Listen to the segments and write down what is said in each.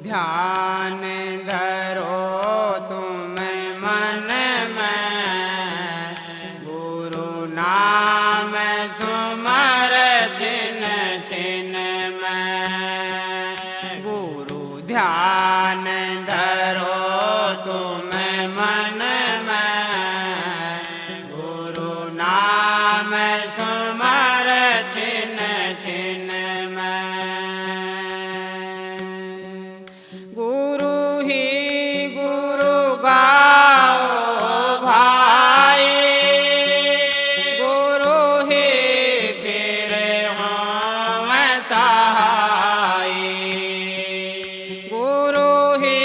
ध्यान धरो तुम मन में, गुरु नाम सुमर छिन छिन में। गुरु ध्यान धरो तुम मन में, गुरु नाम सुमर छिन छिन में। गुरु ही गुरु गाओ भाई, गुरु ही फिर हों सहाय। गुरु ही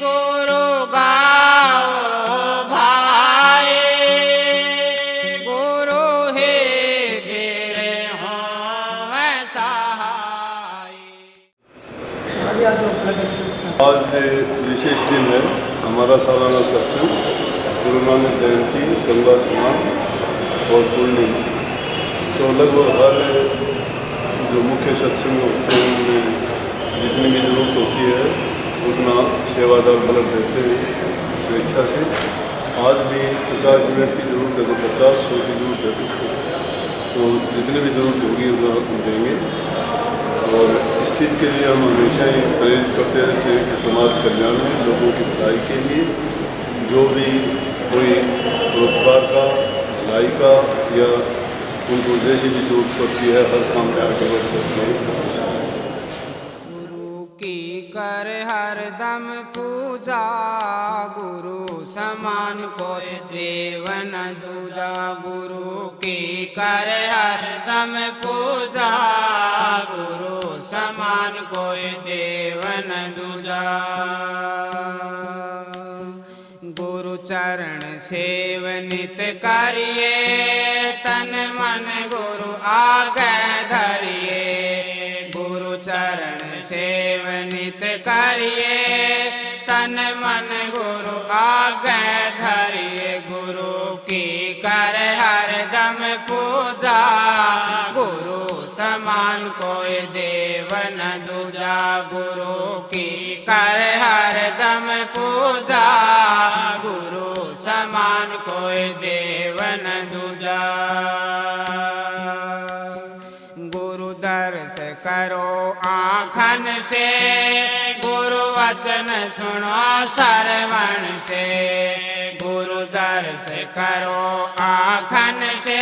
गुरु गाओ भाई, गुरु ही फिर हों सहाय। आज विशेष दिन है, हमारा सालाना सत्संग, गुरु नानक जयंती, गंगा स्नान और पूर्णिमा। तो लगभग हर जो मुख्य सत्संग होते हैं उनमें जितनी भी जरूरत होती है उतना सेवादार बलक देते हैं स्वेच्छा से। आज भी 50 मिनट की जरूरत है तो 50, 100 की जरूरत है तो जितनी भी जरूरत होगी उतना हम देंगे। और इस चीज़ के लिए हम हमेशा ही प्रेरित करते रहते हैं कि समाज कल्याण में, लोगों की भलाई के लिए जो भी कोई रोजगार का, भलाई का या उनको जैसी भी जरूरत पड़ती है हर काम में आगे बढ़ सकते हैं। गुरु की कर हर दम पूजा, गुरु समान कोई देव न दूजा। गुरु की कर हर दम पूजा, गुरु समान कोई देव न दूजा। गुरु चरण सेव नित करिए, तन मन गुरु आगे धरिए। गुरु चरण सेव नित करिए, तन मन गुरु आगे धरिए। गुरु की कर हर दम पूजा, गुरु समान कोई देव न दूजा। गुरु की कर हर दम पूजा, गुरु समान कोई देव न दूजा। गुरु दर्श करो आँखन से, गुरु वचन सुनो श्रवण से। गुरु दर्श करो आँखन से,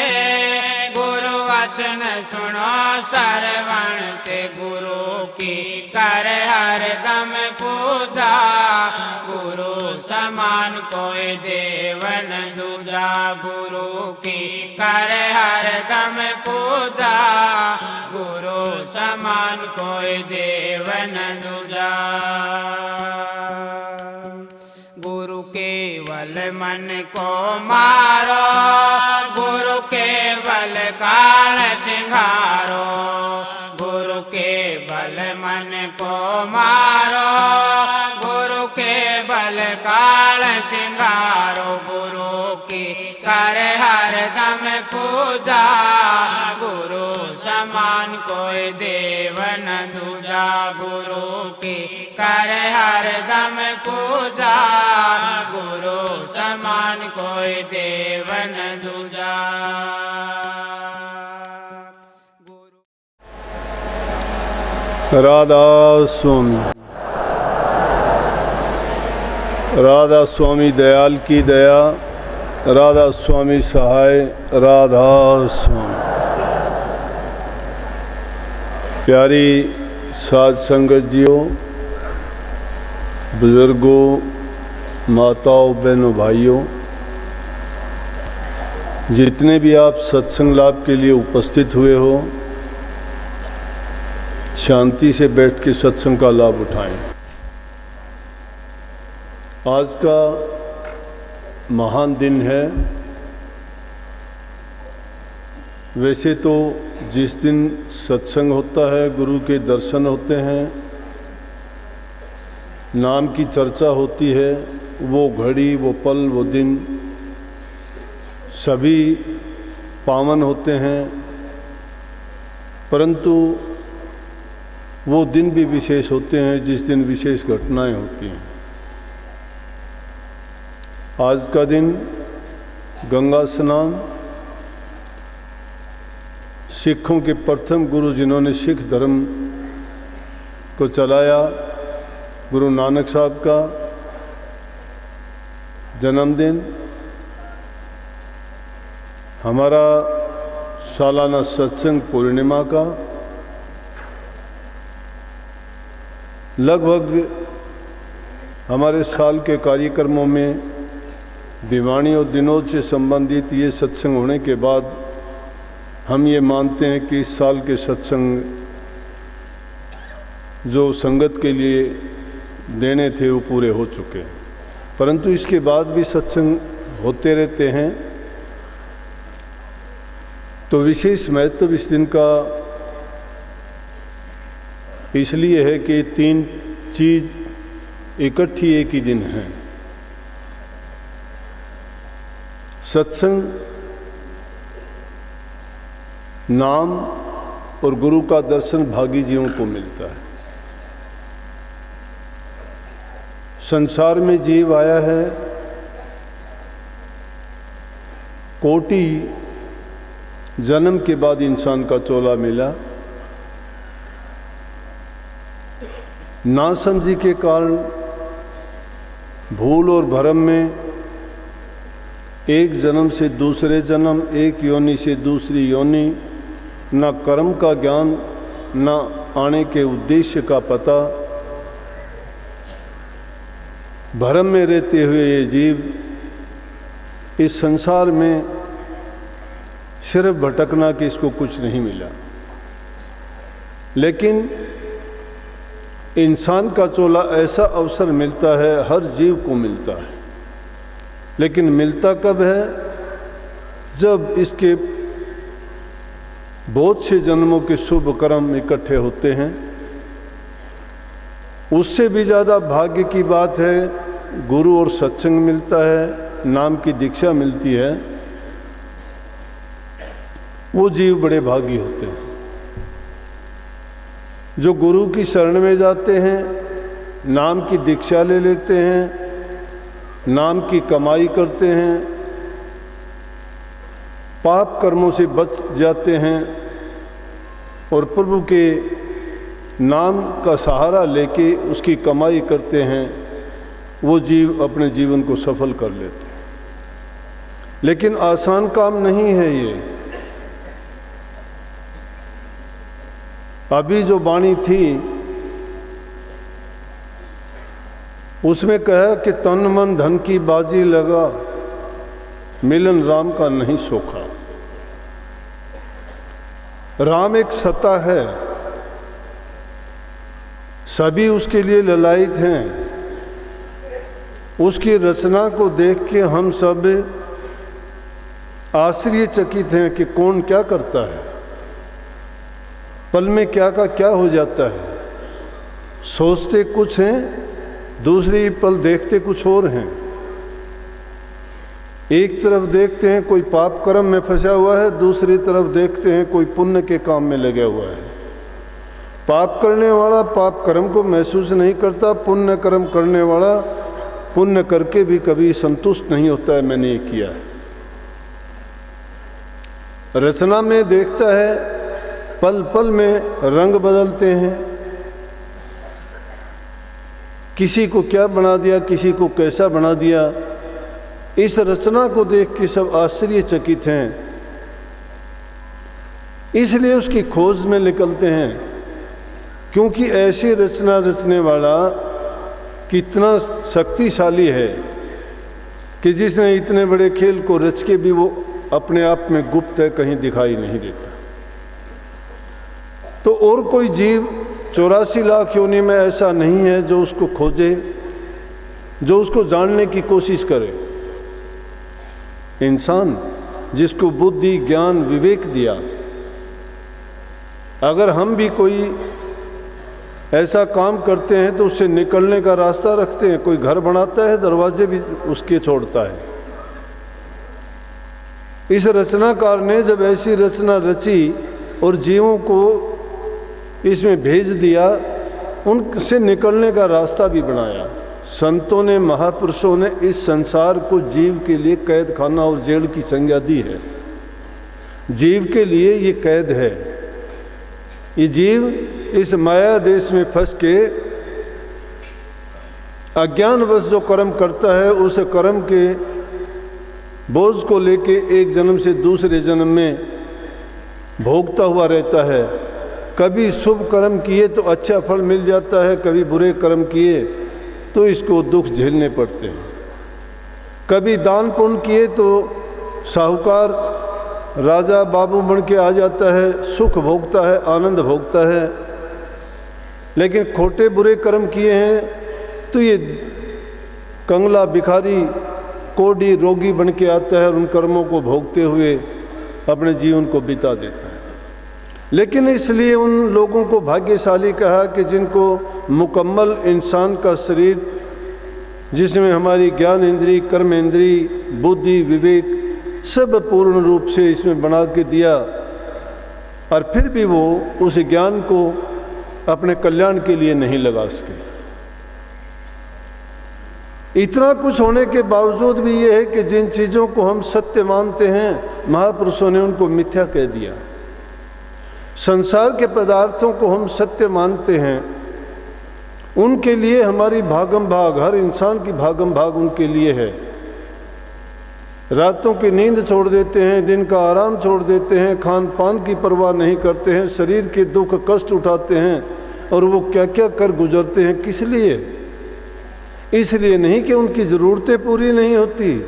गुरु वचन सुनो श्रवण से। गुरु की कर हर दम पूजा, गुरु समान कोई देव न दूजा। गुरु की कर हर दम पूजा, गुरु समान कोई देव न दूजा। गुरु केवल मन को मारो, गुरु केवल काल सिंगारो। गुरु केवल मन को मारो, गुरु केवल काल सिंगारो। गुरु की कर हर दम पूजा, गुरु समान कोई देव न दूजा। गुरु की कर हर दम पूजा, गुरु समान कोई देव न दूजा। राधा स्वामी, राधा स्वामी दयाल की दया, राधा स्वामी सहाय, राधा स्वामी। प्यारी साध संगत जियो, बुजुर्गों, माताओं, बहनों, भाइयों, जितने भी आप सत्संग लाभ के लिए उपस्थित हुए हो, शांति से बैठ के सत्संग का लाभ उठाएं। आज का महान दिन है। वैसे तो जिस दिन सत्संग होता है, गुरु के दर्शन होते हैं, नाम की चर्चा होती है, वो घड़ी, वो पल, वो दिन सभी पावन होते हैं। परंतु वो दिन भी विशेष होते हैं जिस दिन विशेष घटनाएं होती हैं। आज का दिन गंगा स्नान, सिखों के प्रथम गुरु जिन्होंने सिख धर्म को चलाया, गुरु नानक साहब का जन्मदिन, हमारा सालाना सत्संग पूर्णिमा का, लगभग हमारे साल के कार्यक्रमों में दिवाणी और दिनों से संबंधित ये सत्संग होने के बाद हम ये मानते हैं कि इस साल के सत्संग जो संगत के लिए देने थे वो पूरे हो चुके हैं। परंतु इसके बाद भी सत्संग होते रहते हैं। तो विशेष महत्व इस दिन का इसलिए है कि तीन चीज इकट्ठी एक ही दिन है। सत्संग, नाम और गुरु का दर्शन भागी जीवों को मिलता है। संसार में जीव आया है, कोटि जन्म के बाद इंसान का चोला मिला। नासमझी के कारण, भूल और भरम में एक जन्म से दूसरे जन्म, एक योनि से दूसरी योनि, न कर्म का ज्ञान, न आने के उद्देश्य का पता, भरम में रहते हुए ये जीव इस संसार में सिर्फ भटकना कि इसको कुछ नहीं मिला। लेकिन इंसान का चोला ऐसा अवसर मिलता है, हर जीव को मिलता है। लेकिन मिलता कब है? जब इसके बहुत से जन्मों के शुभ कर्म इकट्ठे होते हैं। उससे भी ज़्यादा भाग्य की बात है, गुरु और सत्संग मिलता है, नाम की दीक्षा मिलती है। वो जीव बड़े भागी होते हैं जो गुरु की शरण में जाते हैं, नाम की दीक्षा ले लेते हैं, नाम की कमाई करते हैं, पाप कर्मों से बच जाते हैं और प्रभु के नाम का सहारा लेके उसकी कमाई करते हैं। वो जीव अपने जीवन को सफल कर लेते हैं। लेकिन आसान काम नहीं है ये। अभी जो वाणी थी उसमें कहा कि तन मन धन की बाजी लगा, मिलन राम का नहीं सोखा। राम एक सत्ता है, सभी उसके लिए ललायित हैं। उसकी रचना को देख के हम सब आश्चर्यचकित हैं कि कौन क्या करता है, पल में क्या का क्या हो जाता है। सोचते कुछ हैं, दूसरी पल देखते कुछ और हैं। एक तरफ देखते हैं कोई पाप कर्म में फंसा हुआ है, दूसरी तरफ देखते हैं कोई पुण्य के काम में लगा हुआ है। पाप करने वाला पाप कर्म को महसूस नहीं करता, पुण्य कर्म करने वाला पुण्य करके भी कभी संतुष्ट नहीं होता है मैंने ये किया है। रचना में देखता है, पल पल में रंग बदलते हैं, किसी को क्या बना दिया, किसी को कैसा बना दिया। इस रचना को देख के सब आश्चर्यचकित हैं, इसलिए उसकी खोज में निकलते हैं। क्योंकि ऐसी रचना रचने वाला कितना शक्तिशाली है कि जिसने इतने बड़े खेल को रच के भी वो अपने आप में गुप्त है, कहीं दिखाई नहीं देता। तो और कोई जीव 84 लाख योनि में ऐसा नहीं है जो उसको खोजे, जो उसको जानने की कोशिश करे। इंसान जिसको बुद्धि, ज्ञान, विवेक दिया, अगर हम भी कोई ऐसा काम करते हैं तो उससे निकलने का रास्ता रखते हैं। कोई घर बनाता है, दरवाजे भी उसके छोड़ता है। इस रचनाकार ने जब ऐसी रचना रची और जीवों को इसमें भेज दिया, उनसे निकलने का रास्ता भी बनाया। संतों ने, महापुरुषों ने इस संसार को जीव के लिए कैद खाना और जेल की संज्ञा दी है। जीव के लिए ये कैद है। ये जीव इस माया देश में फंस के अज्ञानवश जो कर्म करता है, उस कर्म के बोझ को लेके एक जन्म से दूसरे जन्म में भोगता हुआ रहता है। कभी शुभ कर्म किए तो अच्छा फल मिल जाता है, कभी बुरे कर्म किए तो इसको दुख झेलने पड़ते हैं। कभी दान पुण्य किए तो साहूकार राजा बाबू बन के आ जाता है, सुख भोगता है, आनंद भोगता है। लेकिन खोटे बुरे कर्म किए हैं तो ये कंगला, भिखारी, कोढ़ी, रोगी बन के आता है और उन कर्मों को भोगते हुए अपने जीवन को बिता देता है। लेकिन इसलिए उन लोगों को भाग्यशाली कहा कि जिनको मुकम्मल इंसान का शरीर, जिसमें हमारी ज्ञान इंद्री, कर्म इंद्री, बुद्धि, विवेक सब पूर्ण रूप से इसमें बना के दिया, और फिर भी वो उस ज्ञान को अपने कल्याण के लिए नहीं लगा सके। इतना कुछ होने के बावजूद भी ये है कि जिन चीज़ों को हम सत्य मानते हैं, महापुरुषों ने उनको मिथ्या कह दिया। संसार के पदार्थों को हम सत्य मानते हैं, उनके लिए हमारी भागम भाग, हर इंसान की भागम भाग उनके लिए है। रातों की नींद छोड़ देते हैं, दिन का आराम छोड़ देते हैं, खान पान की परवाह नहीं करते हैं, शरीर के दुख कष्ट उठाते हैं, और वो क्या क्या कर गुजरते हैं। किस लिए? इसलिए नहीं कि उनकी ज़रूरतें पूरी नहीं होती,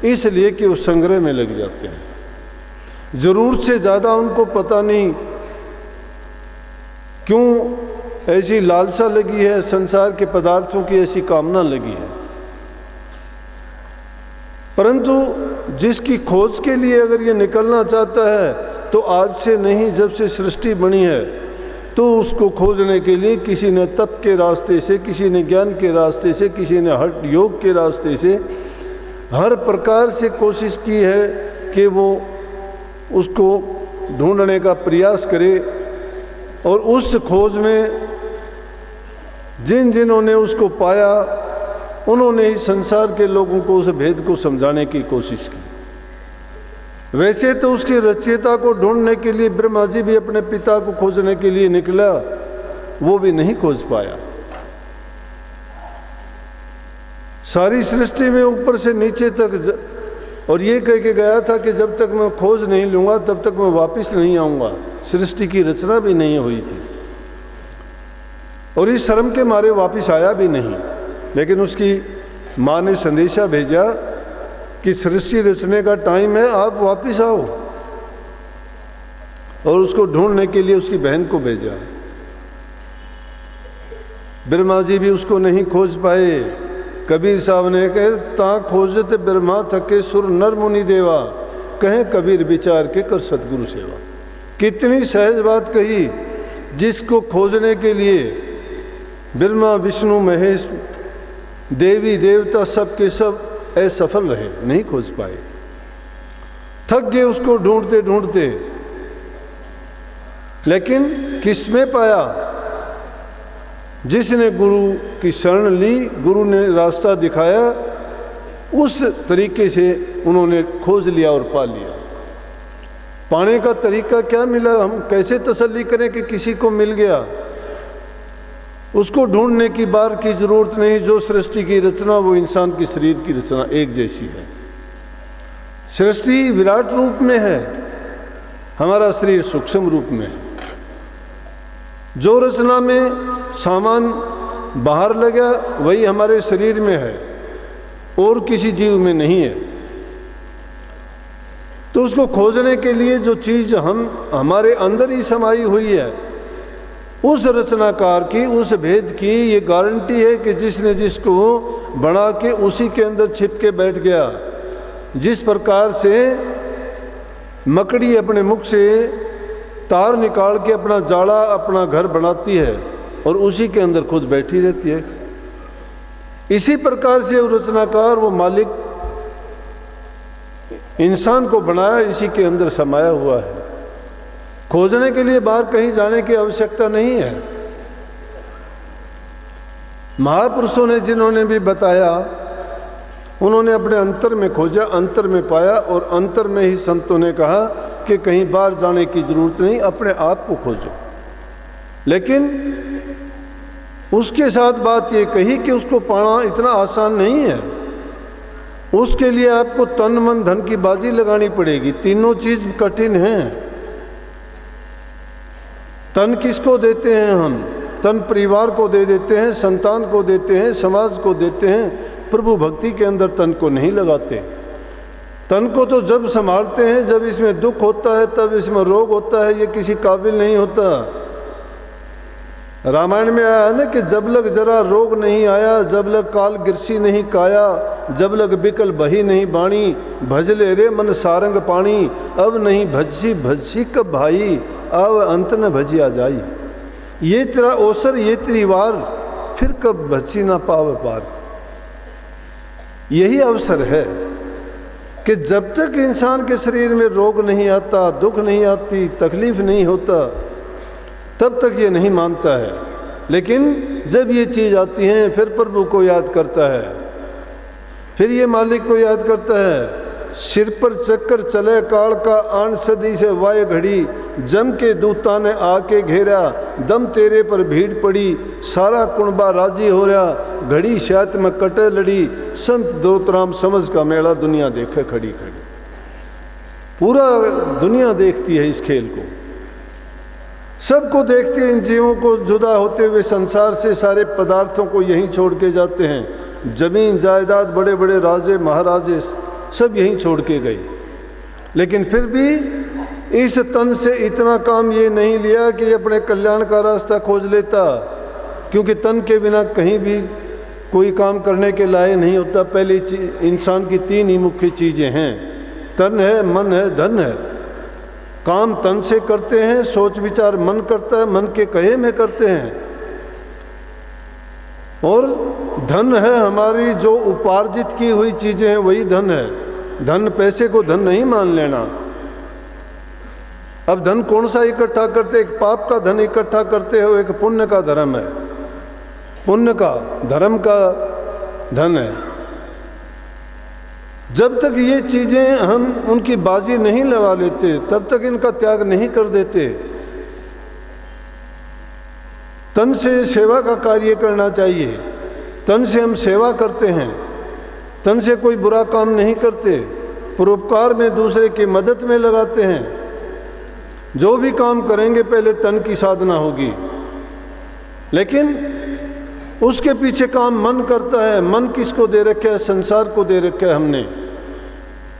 इसलिए कि वो संग्रह में लग जाते हैं। ज़रूरत से ज़्यादा उनको पता नहीं क्यों ऐसी लालसा लगी है, संसार के पदार्थों की ऐसी कामना लगी है। परंतु जिसकी खोज के लिए अगर ये निकलना चाहता है तो आज से नहीं, जब से सृष्टि बनी है तो उसको खोजने के लिए किसी ने तप के रास्ते से, किसी ने ज्ञान के रास्ते से, किसी ने हठ योग के रास्ते से, हर प्रकार से कोशिश की है कि वो उसको ढूंढने का प्रयास करे। और उस खोज में जिन्होंने उसको पाया, उन्होंने ही संसार के लोगों को उस भेद को समझाने की कोशिश की। वैसे तो उसकी रचयिता को ढूंढने के लिए ब्रह्मा जी भी अपने पिता को खोजने के लिए निकला, वो भी नहीं खोज पाया। सारी सृष्टि में ऊपर से नीचे तक, और ये कह के गया था कि जब तक मैं खोज नहीं लूँगा तब तक मैं वापस नहीं आऊँगा। सृष्टि की रचना भी नहीं हुई थी और इस शर्म के मारे वापस आया भी नहीं। लेकिन उसकी माँ ने संदेशा भेजा कि सृष्टि रचने का टाइम है, आप वापस आओ, और उसको ढूंढने के लिए उसकी बहन को भेजा। ब्रह्मा जी भी उसको नहीं खोज पाए। कबीर साहब ने कहे, ता खोजत ब्रह्मा थके सुर नर मुनि देवा, कहें कबीर विचार के कर सतगुरु सेवा। कितनी सहज बात कही, जिसको खोजने के लिए ब्रह्मा, विष्णु, महेश, देवी देवता सब के सब असफल रहे, नहीं खोज पाए, थक गए उसको ढूंढते ढूंढते। लेकिन किसमें पाया? जिसने गुरु की शरण ली, गुरु ने रास्ता दिखाया, उस तरीके से उन्होंने खोज लिया और पा लिया। पाने का तरीका क्या मिला? हम कैसे तसल्ली करें कि किसी को मिल गया? उसको ढूंढने की बार की जरूरत नहीं। जो सृष्टि की रचना, वो इंसान की शरीर की रचना एक जैसी है। सृष्टि विराट रूप में है, हमारा शरीर सूक्ष्म रूप में है। जो रचना में सामान बाहर लगा वही हमारे शरीर में है और किसी जीव में नहीं है। तो उसको खोजने के लिए जो चीज़ हमारे अंदर ही समाई हुई है, उस रचनाकार की, उस भेद की ये गारंटी है कि जिसने जिसको बना के उसी के अंदर छिप के बैठ गया। जिस प्रकार से मकड़ी अपने मुख से तार निकाल के अपना जाड़ा, अपना घर बनाती है और उसी के अंदर खुद बैठी रहती है, इसी प्रकार से वो रचनाकार, वो मालिक इंसान को बनाया, इसी के अंदर समाया हुआ है। खोजने के लिए बाहर कहीं जाने की आवश्यकता नहीं है। महापुरुषों ने जिन्होंने भी बताया, उन्होंने अपने अंतर में खोजा, अंतर में पाया, और अंतर में ही संतों ने कहा कि कहीं बाहर जाने की जरूरत नहीं, अपने आप को खोजो। लेकिन उसके साथ बात ये कही कि उसको पाना इतना आसान नहीं है। उसके लिए आपको तन मन धन की बाजी लगानी पड़ेगी। तीनों चीज कठिन हैं। तन किसको देते हैं हम? तन परिवार को दे देते हैं, संतान को देते हैं, समाज को देते हैं। प्रभु भक्ति के अंदर तन को नहीं लगाते। तन को तो जब संभालते हैं, जब इसमें दुख होता है, तब इसमें रोग होता है, ये किसी काबिल नहीं होता। रामायण में आया है ना कि जब लग जरा रोग नहीं आया, जब लग काल गिरसी नहीं काया, जब लग बिकल बही नहीं बाणी, भजले रे मन सारंग पानी, अब नहीं भजसी भजसी कब भाई, अब अंत न भजिया जाई। ये तेरा ओसर, ये तेरी वार, फिर कब भजी ना पाव पार। यही अवसर है कि जब तक इंसान के शरीर में रोग नहीं आता, दुख नहीं आती, तकलीफ नहीं होता, तब तक ये नहीं मानता है। लेकिन जब ये चीज़ आती है, फिर प्रभु को याद करता है, फिर ये मालिक को याद करता है। सिर पर चक्कर चले काल का, आन सदी से वाय घड़ी, जम के दूता ने आके घेरा, दम तेरे पर भीड़ पड़ी, सारा कुणबा राजी हो रहा, घड़ी शायद में कटे लड़ी, संत दोतराम समझ का मेला दुनिया देखे खड़ी खड़ी। पूरा दुनिया देखती है इस खेल को, सबको देखते हैं। इन जीवों को जुदा होते हुए संसार से, सारे पदार्थों को यहीं छोड़ के जाते हैं। जमीन जायदाद, बड़े बड़े राजे महाराजे सब यहीं छोड़ के गए। लेकिन फिर भी इस तन से इतना काम ये नहीं लिया कि अपने कल्याण का रास्ता खोज लेता, क्योंकि तन के बिना कहीं भी कोई काम करने के लायक नहीं होता। पहली इंसान की तीन ही मुख्य चीज़ें हैं, तन है, मन है, धन है। काम तन से करते हैं, सोच विचार मन करता है, मन के कहे में करते हैं। और धन है हमारी जो उपार्जित की हुई चीज़ें हैं, वही धन है। धन पैसे को धन नहीं मान लेना। अब धन कौन सा इकट्ठा करते? एक पाप का धन इकट्ठा करते हो, एक पुण्य का धर्म है, पुण्य का धर्म का धन है। जब तक ये चीज़ें हम उनकी बाजी नहीं लगा लेते, तब तक इनका त्याग नहीं कर देते। तन से सेवा का कार्य करना चाहिए। तन से हम सेवा करते हैं, तन से कोई बुरा काम नहीं करते, परोपकार में दूसरे की मदद में लगाते हैं। जो भी काम करेंगे पहले तन की साधना होगी, लेकिन उसके पीछे काम मन करता है। मन किसको दे रखा है? संसार को दे रखा है हमने।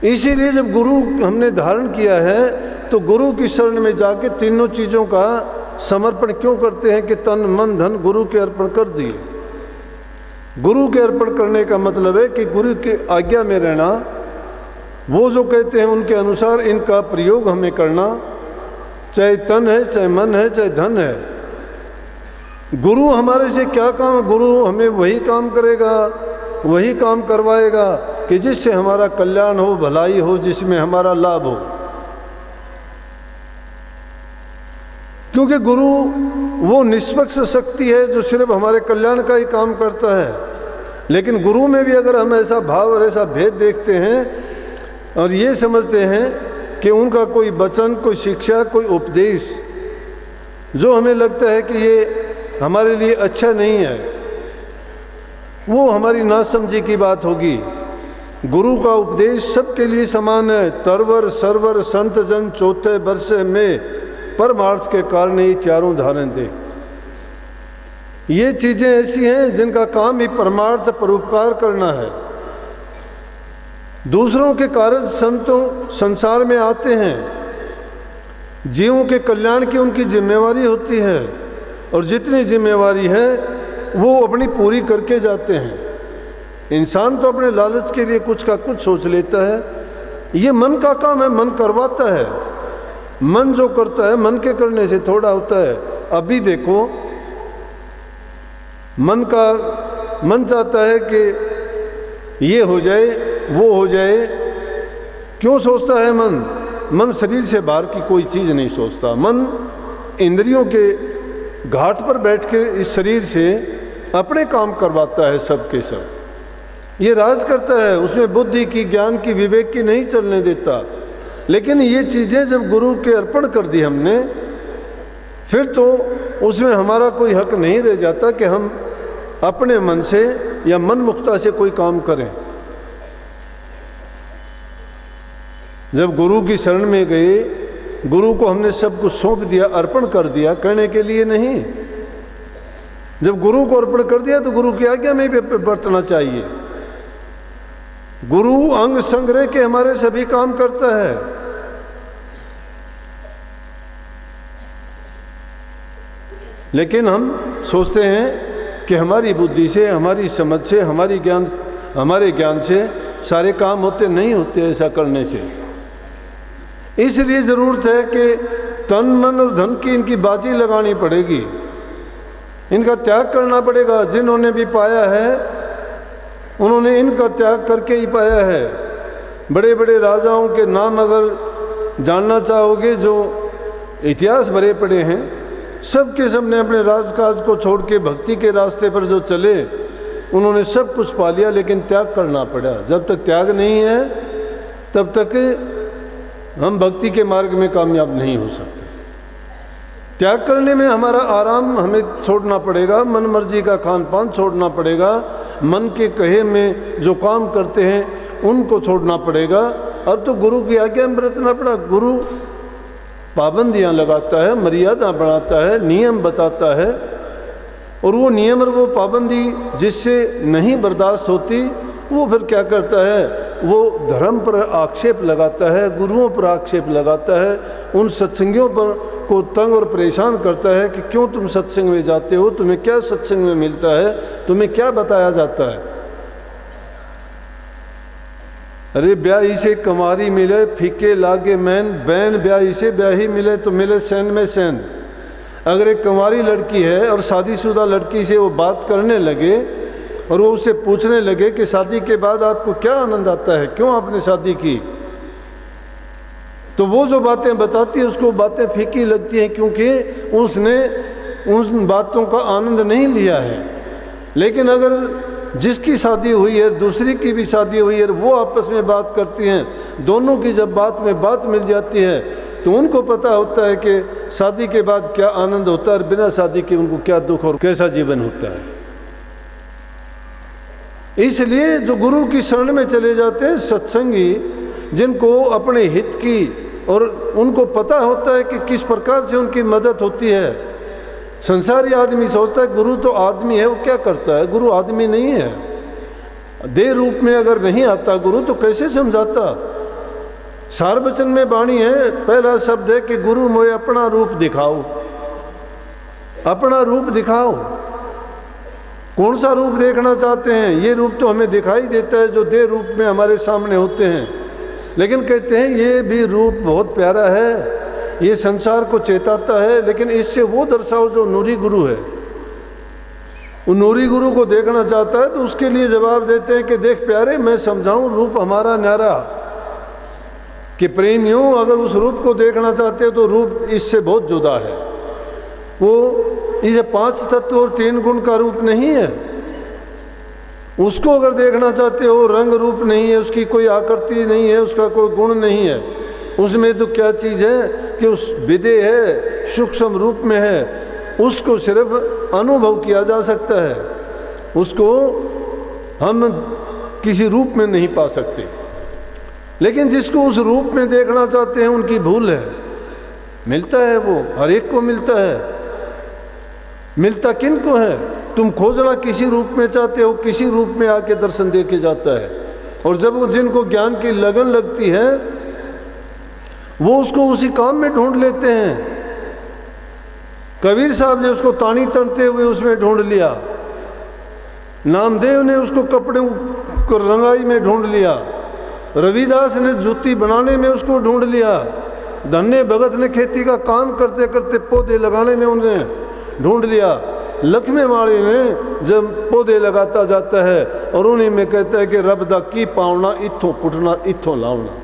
इसीलिए जब गुरु हमने धारण किया है, तो गुरु की शरण में जाके तीनों चीज़ों का समर्पण क्यों करते हैं कि तन मन धन गुरु के अर्पण कर दिए। गुरु के अर्पण करने का मतलब है कि गुरु की आज्ञा में रहना, वो जो कहते हैं उनके अनुसार इनका प्रयोग हमें करना, चाहे तन है, चाहे मन है, चाहे धन है। गुरु हमारे से क्या काम? गुरु हमें वही काम करेगा, वही काम करवाएगा कि जिससे हमारा कल्याण हो, भलाई हो, जिसमें हमारा लाभ हो। क्योंकि गुरु वो निष्पक्ष शक्ति है जो सिर्फ हमारे कल्याण का ही काम करता है। लेकिन गुरु में भी अगर हम ऐसा भाव और ऐसा भेद देखते हैं और ये समझते हैं कि उनका कोई वचन, कोई शिक्षा, कोई उपदेश जो हमें लगता है कि ये हमारे लिए अच्छा नहीं है, वो हमारी नासमझी की बात होगी। गुरु का उपदेश सबके लिए समान है। तरवर सरवर संत जन चौथे बरसे में परमार्थ के कारण ही चारों धारण दे। ये चीज़ें ऐसी हैं जिनका काम ही परमार्थ परोपकार करना है। दूसरों के कार्य संतों संसार में आते हैं, जीवों के कल्याण की उनकी जिम्मेवारी होती है, और जितनी जिम्मेवारी है वो अपनी पूरी करके जाते हैं। इंसान तो अपने लालच के लिए कुछ का कुछ सोच लेता है। ये मन का काम है, मन करवाता है। मन जो करता है, मन के करने से थोड़ा होता है। अभी देखो, मन चाहता है कि ये हो जाए, वो हो जाए। क्यों सोचता है मन? मन शरीर से बाहर की कोई चीज़ नहीं सोचता। मन इंद्रियों के घाट पर बैठ के इस शरीर से अपने काम करवाता है, सब के सब ये राज करता है, उसमें बुद्धि की, ज्ञान की, विवेक की नहीं चलने देता। लेकिन ये चीज़ें जब गुरु के अर्पण कर दी हमने, फिर तो उसमें हमारा कोई हक नहीं रह जाता कि हम अपने मन से या मन मुक्ता से कोई काम करें। जब गुरु की शरण में गए, गुरु को हमने सब कुछ सौंप दिया, अर्पण कर दिया, कहने के लिए नहीं। जब गुरु को अर्पण कर दिया तो गुरु की आज्ञा में भी बरतना चाहिए। गुरु अंग संग रह के हमारे सभी काम करता है। लेकिन हम सोचते हैं कि हमारी बुद्धि से, हमारी समझ से, हमारे ज्ञान से सारे काम होते, नहीं होते ऐसा करने से। इसलिए ज़रूरत है कि तन मन और धन की इनकी बाजी लगानी पड़ेगी, इनका त्याग करना पड़ेगा। जिन्होंने भी पाया है उन्होंने इनका त्याग करके ही पाया है। बड़े बड़े राजाओं के नाम अगर जानना चाहोगे जो इतिहास भरे पड़े हैं, सब के सब ने अपने राजकाज को छोड़ के भक्ति के रास्ते पर जो चले, उन्होंने सब कुछ पा लिया, लेकिन त्याग करना पड़ा। जब तक त्याग नहीं है तब तक हम भक्ति के मार्ग में कामयाब नहीं हो सकते। त्याग करने में हमारा आराम हमें छोड़ना पड़ेगा, मन मर्जी का खान पान छोड़ना पड़ेगा, मन के कहे में जो काम करते हैं उनको छोड़ना पड़ेगा। अब तो गुरु की आज्ञा में बरतना पड़ा। गुरु पाबंदियां लगाता है, मर्यादा बढ़ाता है, नियम बताता है, और वो नियम और वो पाबंदी जिससे नहीं बर्दाश्त होती, वो फिर क्या करता है, वो धर्म पर आक्षेप लगाता है, गुरुओं पर आक्षेप लगाता है, उन सत्संगियों पर को तंग और परेशान करता है कि क्यों तुम सत्संग में जाते हो, तुम्हें क्या सत्संग में मिलता है, तुम्हें क्या बताया जाता है। अरे ब्याही से कमारी मिले फीके लागे मैन, बैन ब्याही से ब्याही मिले तो मिले सैन में सैन। अगर एक कंवारी लड़की है और शादीशुदा लड़की से वो बात करने लगे और वो उससे पूछने लगे कि शादी के बाद आपको क्या आनंद आता है, क्यों आपने शादी की, तो वो जो बातें बताती है उसको बातें फीकी लगती हैं, क्योंकि उसने उन बातों का आनंद नहीं लिया है। लेकिन अगर जिसकी शादी हुई है, दूसरी की भी शादी हुई है, वो आपस में बात करती हैं, दोनों की जब बात में बात मिल जाती है तो उनको पता होता है कि शादी के बाद क्या आनंद होता है और बिना शादी के उनको क्या दुख और कैसा जीवन होता है। इसलिए जो गुरु की शरण में चले जाते हैं सत्संगी, जिनको अपने हित की और उनको पता होता है कि किस प्रकार से उनकी मदद होती है। संसारी आदमी सोचता है गुरु तो आदमी है, वो क्या करता है, गुरु आदमी नहीं है। देह रूप में अगर नहीं आता गुरु तो कैसे समझाता। सार वचन में वाणी है, पहला शब्द है कि गुरु मोए अपना रूप दिखाओ, अपना रूप दिखाओ। कौन सा रूप देखना चाहते हैं, ये रूप तो हमें दिखाई देता है जो देह रूप में हमारे सामने होते हैं, लेकिन कहते हैं ये भी रूप बहुत प्यारा है, ये संसार को चेताता है, लेकिन इससे वो दर्शाओ जो नूरी गुरु है। वो नूरी गुरु को देखना चाहता है तो उसके लिए जवाब देते हैं कि देख प्यारे, मैं समझाऊं रूप हमारा न्यारा, कि प्रेमियों अगर उस रूप को देखना चाहते हो तो रूप इससे बहुत जुदा है। वो इसे 5 तत्व और 3 गुण का रूप नहीं है। उसको अगर देखना चाहते हो, रंग रूप नहीं है, उसकी कोई आकृति नहीं है, उसका कोई गुण नहीं है, उसमें तो क्या चीज़ है कि उस विदे है, सूक्ष्म रूप में है, उसको सिर्फ अनुभव किया जा सकता है, उसको हम किसी रूप में नहीं पा सकते। लेकिन जिसको उस रूप में देखना चाहते हैं उनकी भूल है। मिलता है वो, हर एक को मिलता है। मिलता किन को है, तुम खोजना किसी रूप में चाहते हो, किसी रूप में आके दर्शन दे के जाता है। और जब वो जिनको ज्ञान की लगन लगती है वो उसको उसी काम में ढूंढ लेते हैं। कबीर साहब ने उसको तानी तनते हुए उसमें ढूंढ लिया, नामदेव ने उसको कपड़े को रंगाई में ढूंढ लिया, रविदास ने जूती बनाने में उसको ढूंढ लिया, धन्य भगत ने खेती का काम करते करते पौधे लगाने में उन्हें ढूंढ लिया, लक्ष्मी माली ने जब पौधे लगाता जाता है और उन्हीं में कहता है कि रब दा की पावना इत्थों पुटना इत्थों लावना।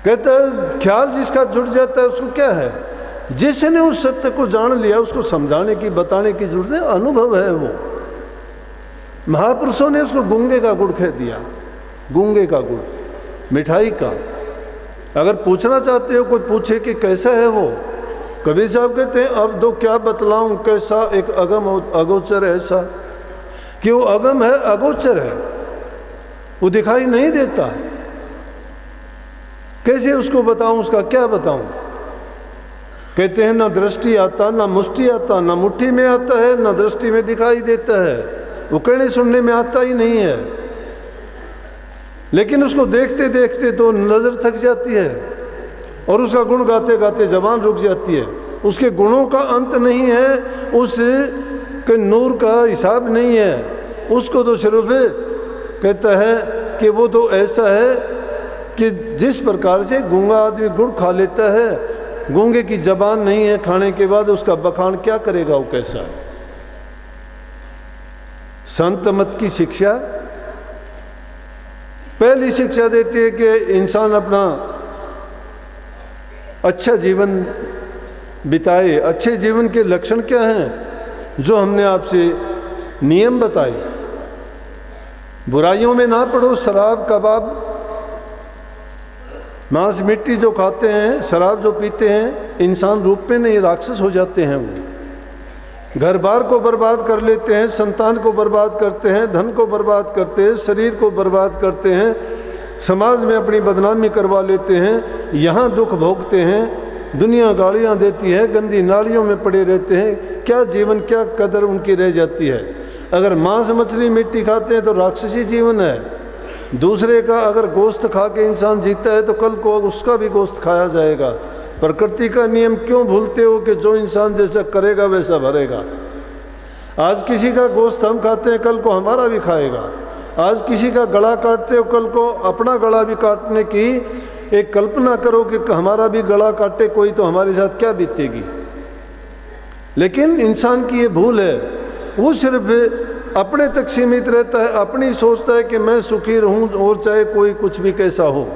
कहता है ख्याल जिसका जुड़ जाता है उसको क्या है, जिसने उस सत्य को जान लिया उसको समझाने की बताने की जरूरत है, अनुभव है वो। महापुरुषों ने उसको गूंगे का गुड़ कह दिया, गूंगे का गुड़, मिठाई का। अगर पूछना चाहते हो कोई पूछे कि कैसा है वो, कबीर साहब कहते हैं अब दो क्या बतलाऊं कैसा, एक अगम अगोचर ऐसा, कि वो अगम है, अगोचर है, वो दिखाई नहीं देता। कैसे उसको बताऊं, उसका क्या बताऊं? कहते हैं ना दृष्टि आता, ना मुष्टि आता, ना मुट्ठी में आता है, ना दृष्टि में दिखाई देता है, वो कहने सुनने में आता ही नहीं है। लेकिन उसको देखते देखते तो नज़र थक जाती है और उसका गुण गाते गाते जबान रुक जाती है। उसके गुणों का अंत नहीं है, उस के नूर का हिसाब नहीं है। उसको तो सिर्फ कहता है कि वो तो ऐसा है कि जिस प्रकार से गूंगा आदमी गुड़ खा लेता है, गूंगे की जबान नहीं है, खाने के बाद उसका बखान क्या करेगा, वो कैसा है। संत मत की शिक्षा पहली शिक्षा देती है कि इंसान अपना अच्छा जीवन बिताए। अच्छे जीवन के लक्षण क्या हैं, जो हमने आपसे नियम बताए। बुराइयों में ना पड़ो, शराब कबाब मांस मिट्टी जो खाते हैं, शराब जो पीते हैं, इंसान रूप में नहीं राक्षस हो जाते हैं। वो घर बार को बर्बाद कर लेते हैं, संतान को बर्बाद करते हैं, धन को बर्बाद करते हैं, शरीर को बर्बाद करते हैं, समाज में अपनी बदनामी करवा लेते हैं, यहाँ दुख भोगते हैं, दुनिया गालियाँ देती है, गंदी नालियों में पड़े रहते हैं। क्या जीवन, क्या कदर उनकी रह जाती है। अगर मांस मछली मिट्टी खाते हैं तो राक्षसी जीवन है। दूसरे का अगर गोश्त खा के इंसान जीता है तो कल को उसका भी गोश्त खाया जाएगा। प्रकृति का नियम क्यों भूलते हो कि जो इंसान जैसा करेगा वैसा भरेगा। आज किसी का गोश्त हम खाते हैं, कल को हमारा भी खाएगा। आज किसी का गला काटते हो, कल को अपना गला भी काटने की एक कल्पना करो कि हमारा भी गला काटे कोई, तो हमारे साथ क्या बीतेगी। लेकिन इंसान की ये भूल है, वो सिर्फ अपने तक सीमित रहता है, अपनी सोचता है कि मैं सुखी रहूं और चाहे कोई कुछ भी कैसा हो।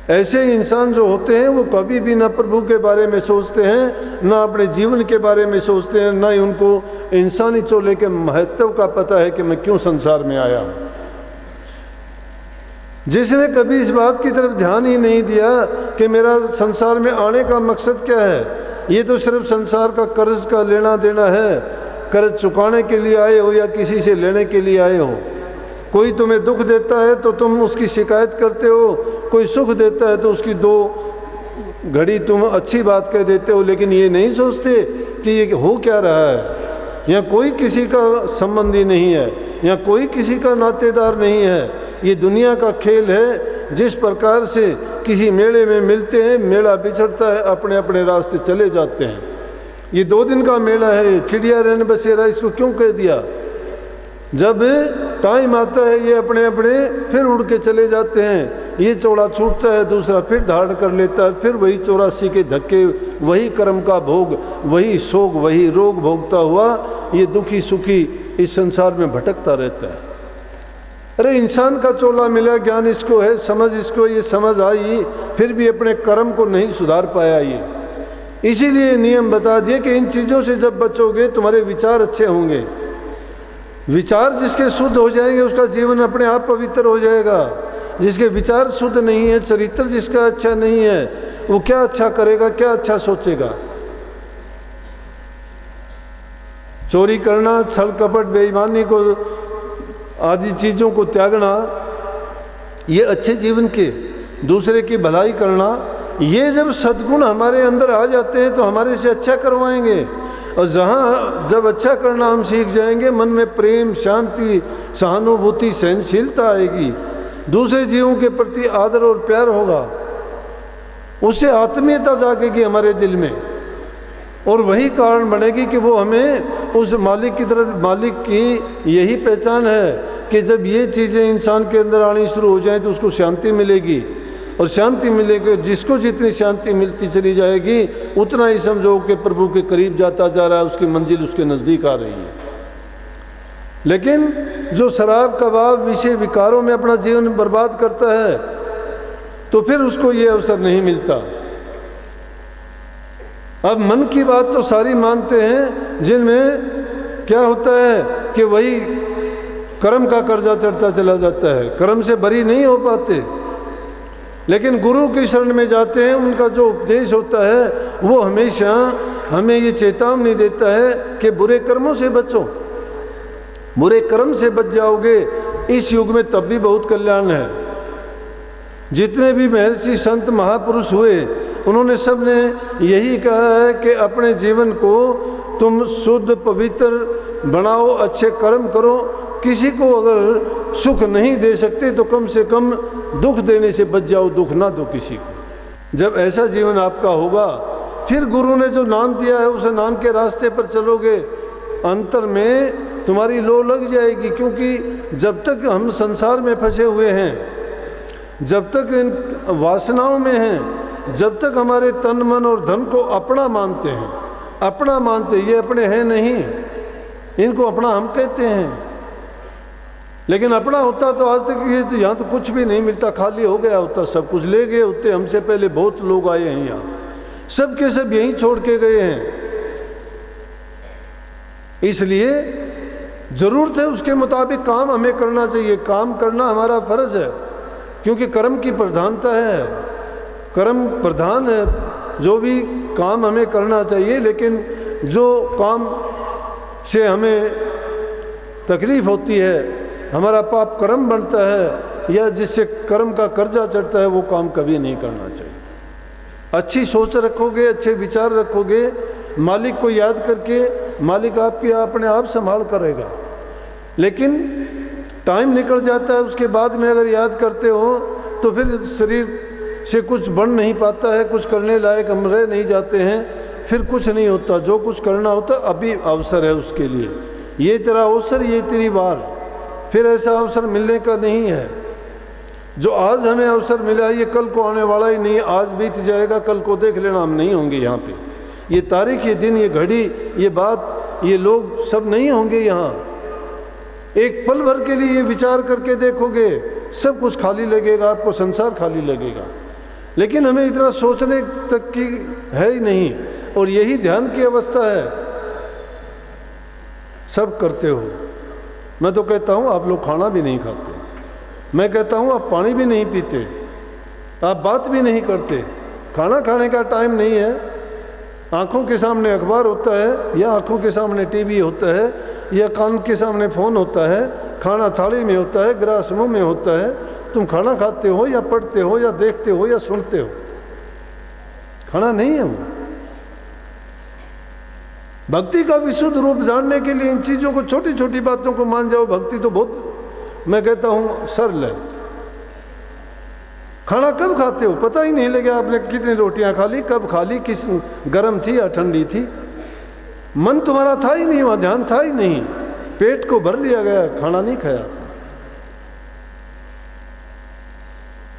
ऐसे इंसान जो होते हैं वो कभी भी ना प्रभु के बारे में सोचते हैं, ना अपने जीवन के बारे में सोचते हैं, ना ही उनको इंसानी चोले के महत्व का पता है कि मैं क्यों संसार में आया हूँ। जिसने कभी इस बात की तरफ ध्यान ही नहीं दिया कि मेरा संसार में आने का मकसद क्या है, ये तो सिर्फ संसार का कर्ज का लेना देना है, कर्ज चुकाने के लिए आए हो या किसी से लेने के लिए आए हो। कोई तुम्हें दुख देता है तो तुम उसकी शिकायत करते हो, कोई सुख देता है तो उसकी दो घड़ी तुम अच्छी बात कह देते हो, लेकिन ये नहीं सोचते कि ये हो क्या रहा है। यहाँ कोई किसी का संबंधी नहीं है, यहाँ कोई किसी का नातेदार नहीं है। ये दुनिया का खेल है। जिस प्रकार से किसी मेले में मिलते हैं, मेला बिछड़ता है, अपने अपने रास्ते चले जाते हैं। ये 2 दिन का मेला है, चिड़िया रहने बसेरा इसको क्यों कह दिया। जब टाइम आता है ये अपने अपने फिर उड़ के चले जाते हैं। ये चौड़ा छूटता है, दूसरा फिर धारण कर लेता है, फिर वही 84 के धक्के, वही कर्म का भोग, वही शोक, वही रोग भोगता हुआ ये दुखी सुखी इस संसार में भटकता रहता है। अरे इंसान का चोला मिला, ज्ञान इसको है, समझ इसको, ये समझ आई, फिर भी अपने कर्म को नहीं सुधार पाया। ये इसीलिए नियम बता दिए कि इन चीज़ों से जब बचोगे तुम्हारे विचार अच्छे होंगे। विचार जिसके शुद्ध हो जाएंगे उसका जीवन अपने आप पवित्र हो जाएगा। जिसके विचार शुद्ध नहीं है, चरित्र जिसका अच्छा नहीं है, वो क्या अच्छा करेगा, क्या अच्छा सोचेगा। चोरी करना, छल कपट, बेईमानी को आदि चीज़ों को त्यागना, ये अच्छे जीवन के, दूसरे की भलाई करना, ये जब सद्गुण हमारे अंदर आ जाते हैं तो हमारे से अच्छा करवाएंगे। और जहाँ जब अच्छा करना हम सीख जाएंगे, मन में प्रेम, शांति, सहानुभूति, सहनशीलता आएगी, दूसरे जीवों के प्रति आदर और प्यार होगा, उससे आत्मीयता जागेगी हमारे दिल में। और वही कारण बनेगी कि वो हमें उस मालिक की तरफ, मालिक की यही पहचान है कि जब ये चीज़ें इंसान के अंदर आनी शुरू हो जाएं तो उसको शांति मिलेगी। और शांति मिलेगी, जिसको जितनी शांति मिलती चली जाएगी उतना ही समझो कि प्रभु के करीब जाता जा रहा है, उसकी मंजिल उसके नज़दीक आ रही है। लेकिन जो शराब कबाब विषय विकारों में अपना जीवन बर्बाद करता है, तो फिर उसको ये अवसर नहीं मिलता। अब मन की बात तो सारी मानते हैं, जिनमें क्या होता है कि वही कर्म का कर्जा चढ़ता चला जाता है, कर्म से बरी नहीं हो पाते। लेकिन गुरु की शरण में जाते हैं, उनका जो उपदेश होता है वो हमेशा हमें ये चेतावनी देता है कि बुरे कर्मों से बचो। बुरे कर्म से बच जाओगे इस युग में तब भी बहुत कल्याण है। जितने भी महर्षि संत महापुरुष हुए, उन्होंने सब ने यही कहा है कि अपने जीवन को तुम शुद्ध पवित्र बनाओ, अच्छे कर्म करो। किसी को अगर सुख नहीं दे सकते तो कम से कम दुख देने से बच जाओ, दुख ना दो किसी को। जब ऐसा जीवन आपका होगा, फिर गुरु ने जो नाम दिया है उस नाम के रास्ते पर चलोगे, अंतर में तुम्हारी लो लग जाएगी। क्योंकि जब तक हम संसार में फंसे हुए हैं, जब तक इन वासनाओं में हैं, जब तक हमारे तन मन और धन को अपना मानते हैं, अपना मानते, ये अपने हैं नहीं, इनको अपना हम कहते हैं। लेकिन अपना होता तो आज तक ये तो यहाँ तो कुछ भी नहीं मिलता, खाली हो गया होता, सब कुछ ले गए होते। हमसे पहले बहुत लोग आए हैं यहाँ, सब के सब यहीं छोड़ के गए हैं। इसलिए ज़रूरत है उसके मुताबिक काम हमें करना चाहिए। काम करना हमारा फ़र्ज़ है, क्योंकि कर्म की प्रधानता है, कर्म प्रधान है। जो भी काम हमें करना चाहिए, लेकिन जो काम से हमें तकलीफ़ होती है, हमारा पाप कर्म बनता है, या जिससे कर्म का कर्जा चढ़ता है, वो काम कभी नहीं करना चाहिए। अच्छी सोच रखोगे, अच्छे विचार रखोगे, मालिक को याद करके मालिक आपकी अपने आप संभाल करेगा। लेकिन टाइम निकल जाता है, उसके बाद में अगर याद करते हो तो फिर शरीर से कुछ बन नहीं पाता है, कुछ करने लायक हम रह नहीं जाते हैं, फिर कुछ नहीं होता। जो कुछ करना होता अभी अवसर है उसके लिए, ये तेरा अवसर, ये तेरी बार, फिर ऐसा अवसर मिलने का नहीं है। जो आज हमें अवसर मिला है ये कल को आने वाला ही नहीं है। आज बीत जाएगा, कल को देख लेना हम नहीं होंगे यहाँ पे। ये तारीख, ये दिन, ये घड़ी, ये बात, ये लोग सब नहीं होंगे यहाँ। एक पल भर के लिए ये विचार करके देखोगे, सब कुछ खाली लगेगा आपको, संसार खाली लगेगा। लेकिन हमें इतना सोचने तक की है ही नहीं, और यही ध्यान की अवस्था है। सब करते हो, मैं तो कहता हूँ आप लोग खाना भी नहीं खाते, मैं कहता हूँ आप पानी भी नहीं पीते, आप बात भी नहीं करते। खाना खाने का टाइम नहीं है, आँखों के सामने अखबार होता है, या आँखों के सामने टीवी होता है, या कान के सामने फ़ोन होता है, खाना थाली में होता है, ग्रास मुँह में होता है। तुम खाना खाते हो या पढ़ते हो या देखते हो या सुनते हो, खाना नहीं है वो। भक्ति का विशुद्ध रूप जानने के लिए इन चीज़ों को, छोटी छोटी बातों को मान जाओ। भक्ति तो बहुत, मैं कहता हूँ, सरल है। खाना कब खाते हो पता ही नहीं लगा आपने कितनी रोटियां खा ली, कब खा ली, किस गर्म थी या ठंडी थी। मन तुम्हारा था ही नहीं, वहाँ ध्यान था ही नहीं, पेट को भर लिया गया, खाना नहीं खाया।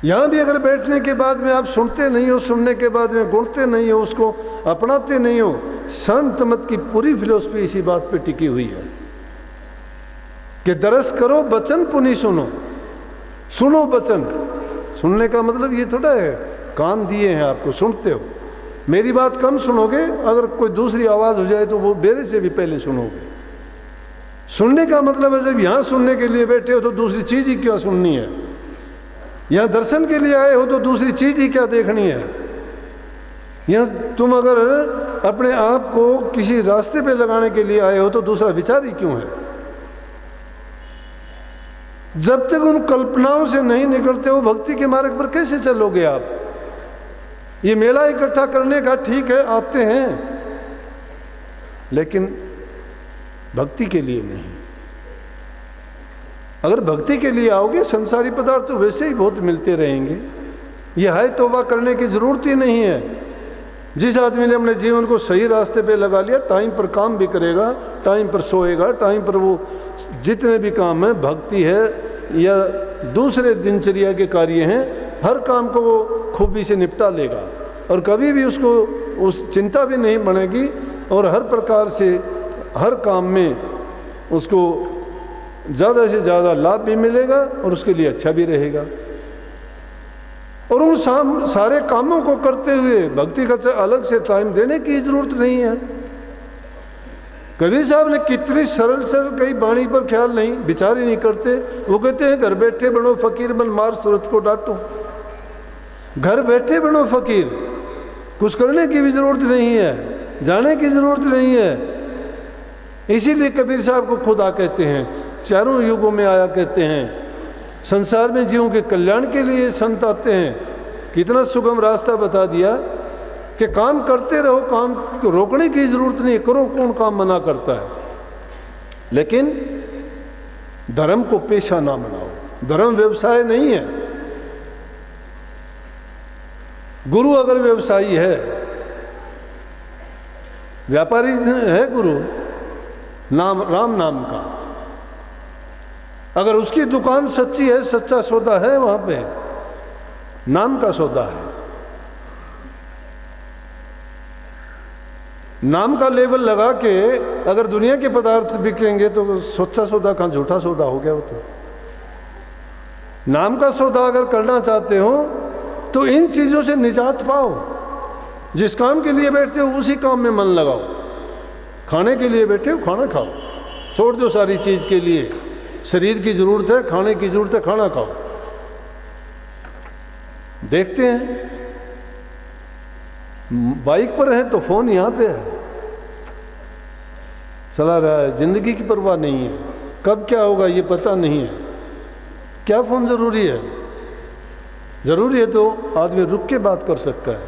यहाँ भी अगर बैठने के बाद में आप सुनते नहीं हो, सुनने के बाद में गुणते नहीं हो, उसको अपनाते नहीं हो, संत मत की पूरी फिलॉसफी इसी बात पे टिकी हुई है कि दरस करो बचन पुनि सुनो। सुनो बचन, सुनने का मतलब ये थोड़ा है कान दिए हैं आपको, सुनते हो। मेरी बात कम सुनोगे, अगर कोई दूसरी आवाज़ हो जाए तो वो मेरे से भी पहले सुनोगे। सुनने का मतलब है जब यहाँ सुनने के लिए बैठे हो तो दूसरी चीज़ ही क्या सुननी है, यहाँ दर्शन के लिए आए हो तो दूसरी चीज़ ही क्या देखनी है। यहाँ तुम अगर अपने आप को किसी रास्ते पे लगाने के लिए आए हो तो दूसरा विचार ही क्यों है। जब तक उन कल्पनाओं से नहीं निकलते हो भक्ति के मार्ग पर कैसे चलोगे आप। ये मेला इकट्ठा करने का ठीक है, आते हैं, लेकिन भक्ति के लिए नहीं। अगर भक्ति के लिए आओगे संसारी पदार्थ तो वैसे ही बहुत मिलते रहेंगे, ये हाय तौबा करने की ज़रूरत ही नहीं है। जिस आदमी ने अपने जीवन को सही रास्ते पे लगा लिया, टाइम पर काम भी करेगा, टाइम पर सोएगा, टाइम पर वो जितने भी काम है, भक्ति है या दूसरे दिनचर्या के कार्य हैं, हर काम को वो खूबी से निपटा लेगा और कभी भी उसको उस चिंता भी नहीं बनेगी और हर प्रकार से हर काम में उसको ज़्यादा से ज़्यादा लाभ भी मिलेगा और उसके लिए अच्छा भी रहेगा। और उन सारे कामों को करते हुए भक्ति का अलग से टाइम देने की ज़रूरत नहीं है। कबीर साहब ने कितनी सरल सरल कई बाणी पर ख्याल नहीं, विचार ही नहीं करते। वो कहते हैं घर बैठे बनो फकीर बन मार सूरत को डांटो। घर बैठे बनो फकीर, कुछ करने की भी ज़रूरत नहीं है, जाने की ज़रूरत नहीं है। इसीलिए कबीर साहब को खुदा कहते हैं, चारों युगों में आया कहते हैं। संसार में जीवों के कल्याण के लिए संत आते हैं। कितना सुगम रास्ता बता दिया कि काम करते रहो, काम को रोकने की ज़रूरत नहीं, करो, कौन काम मना करता है। लेकिन धर्म को पेशा ना बनाओ, धर्म व्यवसाय नहीं है। गुरु अगर व्यवसायी है, व्यापारी है गुरु नाम राम नाम का, अगर उसकी दुकान सच्ची है, सच्चा सौदा है, वहां पे नाम का सौदा है, नाम का लेबल लगा के अगर दुनिया के पदार्थ बिकेंगे तो सच्चा सौदा कहाँ, झूठा सौदा हो गया वो तो। नाम का सौदा अगर करना चाहते हो तो इन चीज़ों से निजात पाओ। जिस काम के लिए बैठते हो उसी काम में मन लगाओ। खाने के लिए बैठे हो, खाना खाओ, छोड़ दो सारी चीज़ के लिए। शरीर की ज़रूरत है, खाने की ज़रूरत है, खाना खाओ। देखते हैं बाइक पर है तो फ़ोन यहाँ पे है, चला रहा है, ज़िंदगी की परवाह नहीं है, कब क्या होगा ये पता नहीं है। क्या फ़ोन ज़रूरी है? ज़रूरी है तो आदमी रुक के बात कर सकता है।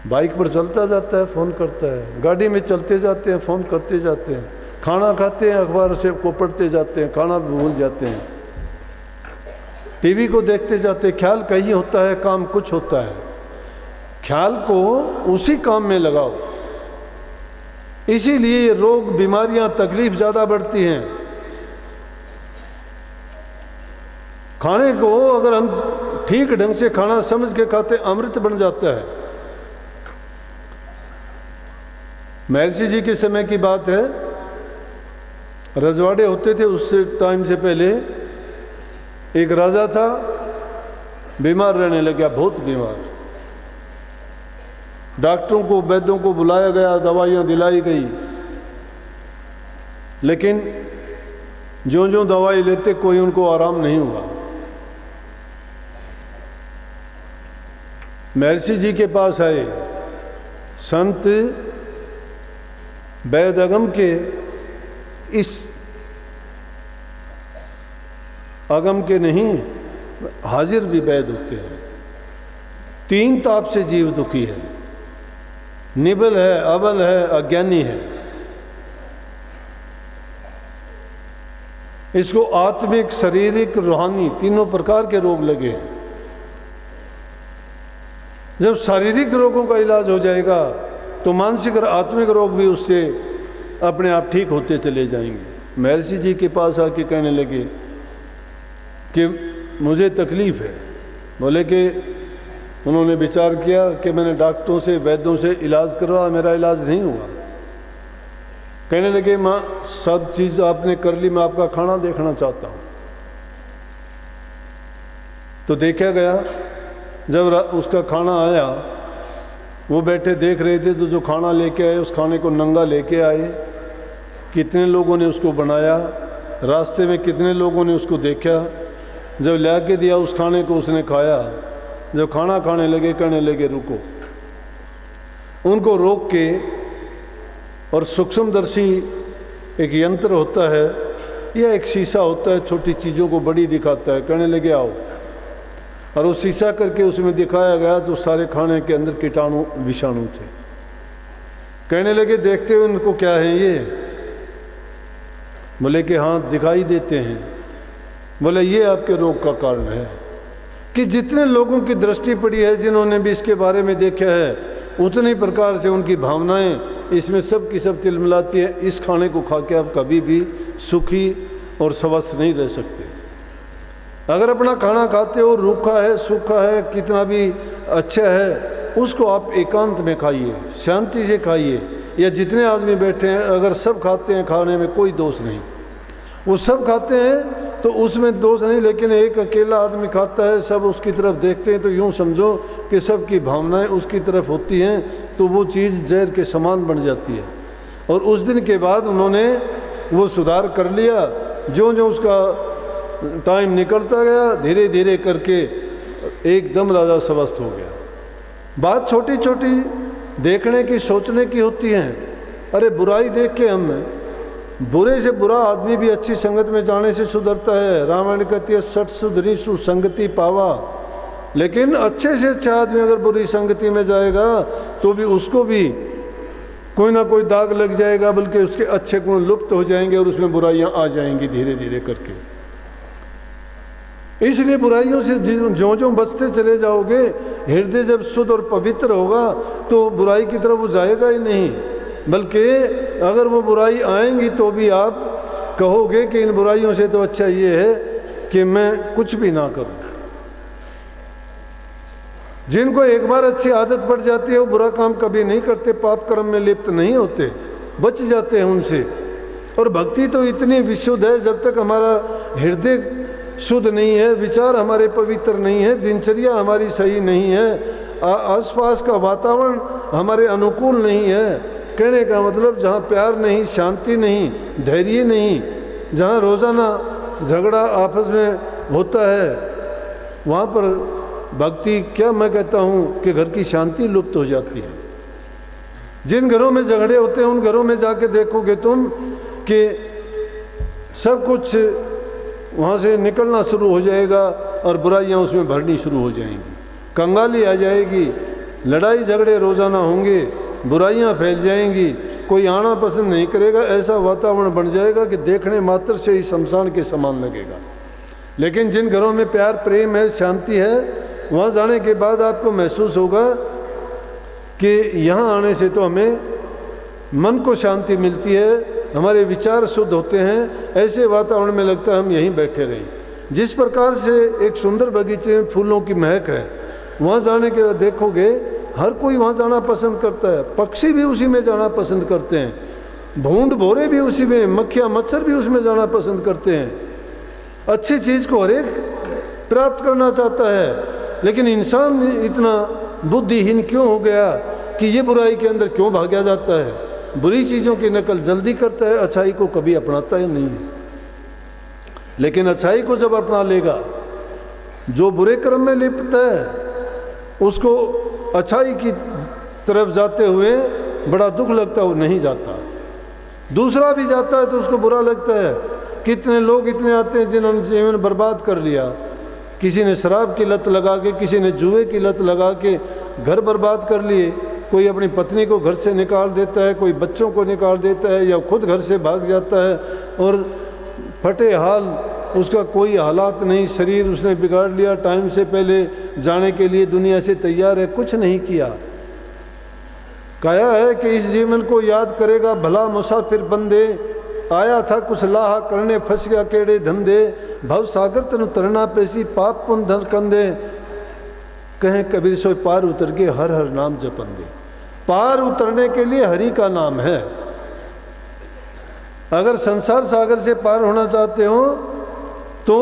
बाइक पर चलता जाता है, फ़ोन करता है, गाड़ी में चलते जाते हैं, फ़ोन करते जाते हैं, खाना खाते हैं, अखबार से को पढ़ते जाते हैं, खाना भूल जाते हैं, टीवी को देखते जाते हैं। ख्याल कहीं होता है, काम कुछ होता है। ख्याल को उसी काम में लगाओ। इसीलिए ये रोग, बीमारियां, तकलीफ ज़्यादा बढ़ती हैं। खाने को अगर हम ठीक ढंग से खाना समझ के खाते, अमृत बन जाता है। महर्षि जी के समय की बात है, रजवाड़े होते थे उस टाइम से पहले। एक राजा था, बीमार रहने लगा, बहुत बीमार। डॉक्टरों को, वैद्यों को बुलाया गया, दवाइयाँ दिलाई गई, लेकिन जो दवाई लेते कोई उनको आराम नहीं हुआ। महर्षि जी के पास आए संत, वैद अगम के, इस अगम के नहीं, हाजिर भी वैद होते हैं। 3 ताप से जीव दुखी है, निबल है, अबल है, अज्ञानी है। इसको आत्मिक, शारीरिक, रूहानी तीनों प्रकार के रोग लगे। जब शारीरिक रोगों का इलाज हो जाएगा तो मानसिक और आत्मिक रोग भी उससे अपने आप ठीक होते चले जाएंगे। महर्षि जी के पास आके कहने लगे कि मुझे तकलीफ़ है। बोले कि उन्होंने विचार किया कि मैंने डॉक्टरों से, वैद्यों से इलाज करवाया, मेरा इलाज नहीं हुआ। कहने लगे, माँ सब चीज़ आपने कर ली, मैं आपका खाना देखना चाहता हूँ। तो देखा गया, जब उसका खाना आया, वो बैठे देख रहे थे, तो जो खाना लेके आए उस खाने को नंगा लेके आए। कितने लोगों ने उसको बनाया, रास्ते में कितने लोगों ने उसको देखा। जब ला के दिया उस खाने को, उसने खाया। जब खाना खाने लगे, कहने लगे रुको। उनको रोक के, और सूक्ष्मदर्शी एक यंत्र होता है या एक शीशा होता है, छोटी चीज़ों को बड़ी दिखाता है। कहने लगे आओ, और वो शीशा करके उसमें दिखाया गया तो सारे खाने के अंदर कीटाणु, विषाणु थे। कहने लगे देखते हो इनको क्या है ये? बोले कि हाँ दिखाई देते हैं। बोले ये आपके रोग का कारण है। कि जितने लोगों की दृष्टि पड़ी है, जिन्होंने भी इसके बारे में देखा है, उतनी प्रकार से उनकी भावनाएं इसमें सब की सब तिलमिलाती है। इस खाने को खा के आप कभी भी सुखी और स्वस्थ नहीं रह सकते। अगर अपना खाना खाते हो, रूखा है, सूखा है, कितना भी अच्छा है, उसको आप एकांत में खाइए, शांति से खाइए। या जितने आदमी बैठे हैं, अगर सब खाते हैं, खाने में कोई दोष नहीं। वो सब खाते हैं तो उसमें दोष नहीं, लेकिन एक अकेला आदमी खाता है, सब उसकी तरफ देखते हैं, तो यूँ समझो कि सबकी भावनाएं उसकी तरफ होती हैं, तो वो चीज़ जहर के समान बन जाती है। और उस दिन के बाद उन्होंने वो सुधार कर लिया। जो जो उसका टाइम निकलता गया, धीरे धीरे करके एकदम राजा स्वस्थ हो गया। बात छोटी छोटी देखने की, सोचने की होती है। अरे बुराई देख के हम, बुरे से बुरा आदमी भी अच्छी संगत में जाने से सुधरता है। रामायण कहती है सठ सुधरी सुसंगति पावा। लेकिन अच्छे से अच्छा आदमी अगर बुरी संगति में जाएगा तो भी उसको भी कोई ना कोई दाग लग जाएगा, बल्कि उसके अच्छे गुण लुप्त हो जाएंगे और उसमें बुराइयां आ जाएंगी धीरे धीरे करके। इसलिए बुराइयों से जो जो बचते चले जाओगे, हृदय जब शुद्ध और पवित्र होगा तो बुराई की तरफ वो जाएगा ही नहीं, बल्कि अगर वो बुराई आएंगी तो भी आप कहोगे कि इन बुराइयों से तो अच्छा ये है कि मैं कुछ भी ना करूं। जिनको एक बार अच्छी आदत पड़ जाती है वो बुरा काम कभी नहीं करते, पाप कर्म में लिप्त नहीं होते, बच जाते हैं उनसे। और भक्ति तो इतनी विशुद्ध है, जब तक हमारा हृदय शुद्ध नहीं है, विचार हमारे पवित्र नहीं है, दिनचर्या हमारी सही नहीं है, आसपास का वातावरण हमारे अनुकूल नहीं है। कहने का मतलब जहाँ प्यार नहीं, शांति नहीं, धैर्य नहीं, जहाँ रोज़ाना झगड़ा आपस में होता है, वहाँ पर भक्ति क्या, मैं कहता हूँ कि घर की शांति लुप्त हो जाती है। जिन घरों में झगड़े होते हैं उन घरों में जाके देखोगे तुम कि सब कुछ वहाँ से निकलना शुरू हो जाएगा और बुराइयाँ उसमें भरनी शुरू हो जाएंगी, कंगाली आ जाएगी, लड़ाई झगड़े रोज़ाना होंगे, बुराइयाँ फैल जाएंगी, कोई आना पसंद नहीं करेगा। ऐसा वातावरण बन जाएगा कि देखने मात्र से ही शमशान के समान लगेगा। लेकिन जिन घरों में प्यार प्रेम है, शांति है, वहाँ जाने के बाद आपको महसूस होगा कि यहाँ आने से तो हमें मन को शांति मिलती है, हमारे विचार शुद्ध होते हैं। ऐसे वातावरण में लगता है हम यहीं बैठे रहें। जिस प्रकार से एक सुंदर बगीचे में फूलों की महक है, वहाँ जाने के बाद देखोगे हर कोई वहाँ जाना पसंद करता है, पक्षी भी उसी में जाना पसंद करते हैं, भूंड भोरे भी उसी में, मक्खियाँ मच्छर भी उसमें जाना पसंद करते हैं। अच्छी चीज़ को हर एक प्राप्त करना चाहता है, लेकिन इंसान इतना बुद्धिहीन क्यों हो गया कि ये बुराई के अंदर क्यों भागा जाता है, बुरी चीज़ों की नकल जल्दी करता है, अच्छाई को कभी अपनाता ही नहीं। लेकिन अच्छाई को जब अपना लेगा, जो बुरे कर्म में लिप्त है उसको अच्छाई की तरफ जाते हुए बड़ा दुख लगता है, वो नहीं जाता। दूसरा भी जाता है तो उसको बुरा लगता है। कितने लोग इतने आते हैं जिन्होंने जीवन बर्बाद कर लिया, किसी ने शराब की लत लगा के, किसी ने जुए की लत लगा के घर बर्बाद कर लिए, कोई अपनी पत्नी को घर से निकाल देता है, कोई बच्चों को निकाल देता है, या खुद घर से भाग जाता है और फटे हाल, उसका कोई हालात नहीं, शरीर उसने बिगाड़ लिया, टाइम से पहले जाने के लिए दुनिया से तैयार है, कुछ नहीं किया। कहा है कि इस जीवन को याद करेगा भला मुसाफिर बंदे, आया था कुछ लाहा करने फंस गया केड़े धंधे, भव सागर तनु तरना पैसी पाप पुन धन कंदे, कहें कबीर सोई पार उतर के हर हर नाम जपन दे। पार उतरने के लिए हरि का नाम है। अगर संसार सागर से पार होना चाहते हो तो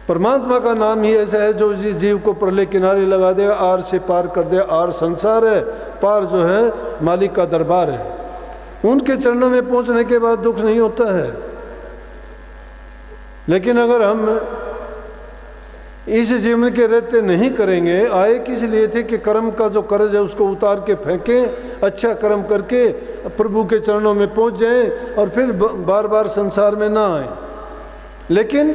परमात्मा का नाम ही ऐसा है जो जीव को प्रलय किनारे लगा देगा, आर से पार कर दे। आर संसार है, पार जो है मालिक का दरबार है। उनके चरणों में पहुंचने के बाद दुख नहीं होता है। लेकिन अगर हम इस जीवन के रहते नहीं करेंगे, आए किस लिए थे कि कर्म का जो कर्ज है उसको उतार के फेंकें, अच्छा कर्म करके प्रभु के चरणों में पहुंच जाएं और फिर बार बार संसार में ना आए। लेकिन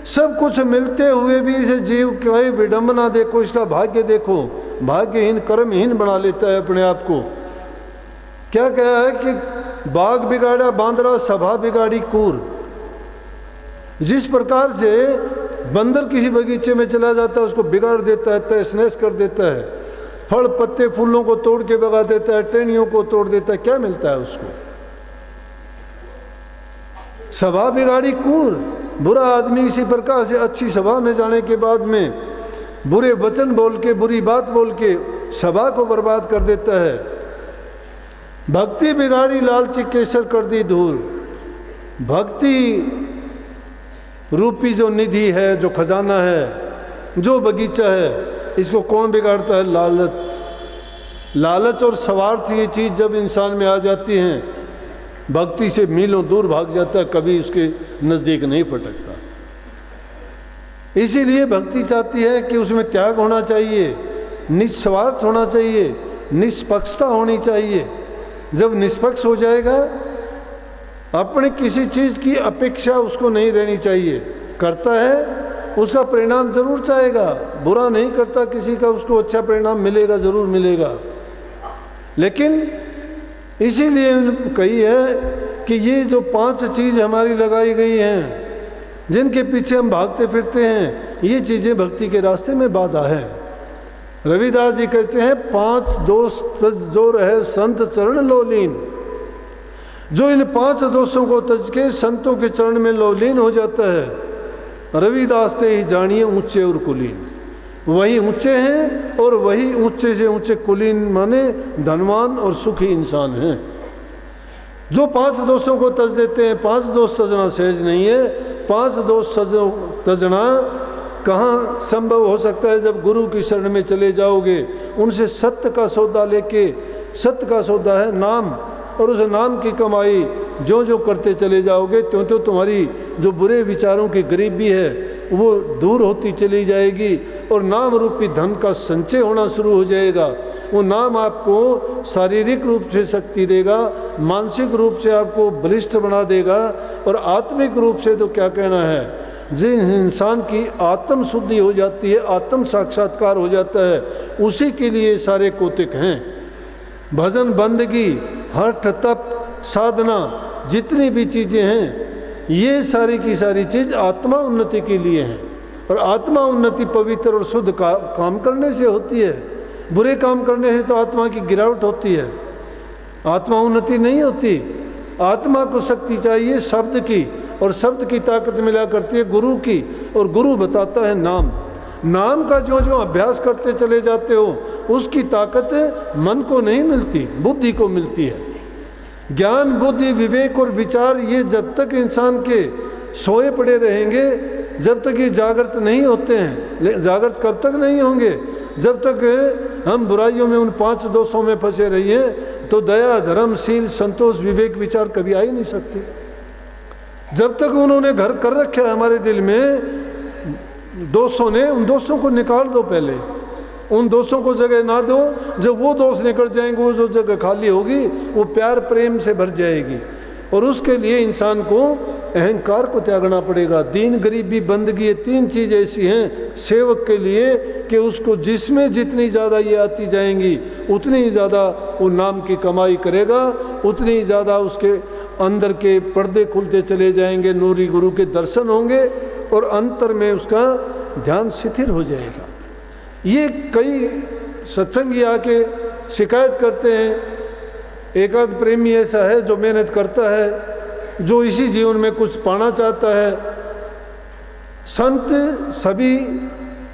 सब कुछ मिलते हुए भी इसे जीव की विडंबना देखो, इसका भाग्य देखो, भाग्यहीन कर्महीन बना लेता है अपने आप को। क्या कहा है कि बाग बिगाड़ा बांदरा सभा बिगाड़ी कूर। जिस प्रकार से बंदर किसी बगीचे में चला जाता है, उसको बिगाड़ देता है, तहस नहस कर देता है, फल पत्ते फूलों को तोड़ के भगा देता है, टहनियों को तोड़ देता है, क्या मिलता है उसको? सभा बिगाड़ी कूर। बुरा आदमी इसी प्रकार से अच्छी सभा में जाने के बाद में बुरे वचन बोल के, बुरी बात बोल के सभा को बर्बाद कर देता है। भक्ति बिगाड़ी लालची केसर कर दी धूल। भक्ति रूपी जो निधि है, जो खजाना है, जो बगीचा है, इसको कौन बिगाड़ता है? लालच। लालच और स्वार्थ ये चीज़ जब इंसान में आ जाती हैं, भक्ति से मीलों दूर भाग जाता है, कभी उसके नज़दीक नहीं फटकता। इसीलिए भक्ति चाहती है कि उसमें त्याग होना चाहिए, निस्वार्थ होना चाहिए, निष्पक्षता होनी चाहिए। जब निष्पक्ष हो जाएगा, अपने किसी चीज़ की अपेक्षा उसको नहीं रहनी चाहिए। करता है उसका परिणाम जरूर चाहेगा, बुरा नहीं करता किसी का, उसको अच्छा परिणाम मिलेगा, जरूर मिलेगा। लेकिन इसीलिए कही है कि ये जो 5 चीज़ हमारी लगाई गई हैं, जिनके पीछे हम भागते फिरते हैं, ये चीज़ें भक्ति के रास्ते में बाधा है। रविदास जी कहते हैं 5 दोष तज जो रहे संत चरण लोलीन। जो इन 5 दोषों को तज के संतों के चरण में लोलीन हो जाता है, रविदास ते ही जानिए ऊंचे और कुलीन। वही ऊंचे हैं और वही ऊंचे से ऊंचे कुलीन माने धनवान और सुखी इंसान हैं। जो 5 दोषों को तज देते हैं, 5 दोष तजना सहज नहीं है। 5 दोष तजना कहाँ संभव हो सकता है? जब गुरु की शरण में चले जाओगे, उनसे सत्य का सौदा लेके, सत्य का सौदा है नाम, और उस नाम की कमाई जो जो करते चले जाओगे, त्यों त्यों तुम्हारी जो बुरे विचारों की गरीबी है वो दूर होती चली जाएगी और नाम रूपी धन का संचय होना शुरू हो जाएगा। वो नाम आपको शारीरिक रूप से शक्ति देगा, मानसिक रूप से आपको बलिष्ठ बना देगा, और आत्मिक रूप से तो क्या कहना है। जिन इंसान की आत्म शुद्धि हो जाती है, आत्म साक्षात्कार हो जाता है, उसी के लिए सारे कौतिक हैं। भजन, बंदगी, हठ, तप, साधना, जितनी भी चीज़ें हैं, ये सारी की सारी चीज़ आत्मा उन्नति के लिए हैं। और आत्मा उन्नति पवित्र और शुद्ध काम करने से होती है। बुरे काम करने से तो आत्मा की गिरावट होती है, आत्मा उन्नति नहीं होती। आत्मा को शक्ति चाहिए शब्द की, और शब्द की ताकत मिला करती है गुरु की, और गुरु बताता है नाम। नाम का जो जो अभ्यास करते चले जाते हो, उसकी ताकत मन को नहीं मिलती, बुद्धि को मिलती है। ज्ञान, बुद्धि, विवेक और विचार, ये जब तक इंसान के सोए पड़े रहेंगे, जब तक ये जागृत नहीं होते हैं। जागृत कब तक नहीं होंगे? जब तक हम बुराइयों में, उन 5 दोषों में फंसे रहिए, तो दया, धर्म, शील, संतोष, विवेक, विचार कभी आ ही नहीं सकते। जब तक उन्होंने घर कर रखा है हमारे दिल में दोषों ने, उन दोषों को निकाल दो। पहले उन दोषों को जगह ना दो। जब वो दोष निकल जाएंगे, वो जो जगह खाली होगी वो प्यार प्रेम से भर जाएगी। और उसके लिए इंसान को अहंकार को त्यागना पड़ेगा। दीन, गरीबी, बंदगी, ये 3 चीज़ ऐसी हैं सेवक के लिए कि उसको जिसमें जितनी ज़्यादा ये आती जाएंगी, उतनी ही ज़्यादा वो नाम की कमाई करेगा, उतनी ही ज़्यादा उसके अंदर के पर्दे खुलते चले जाएंगे, नूरी गुरु के दर्शन होंगे, और अंतर में उसका ध्यान शिथिल हो जाएगा। ये कई सत्संगी आके शिकायत करते हैं। एक आध प्रेमी ऐसा है जो मेहनत करता है, जो इसी जीवन में कुछ पाना चाहता है। संत सभी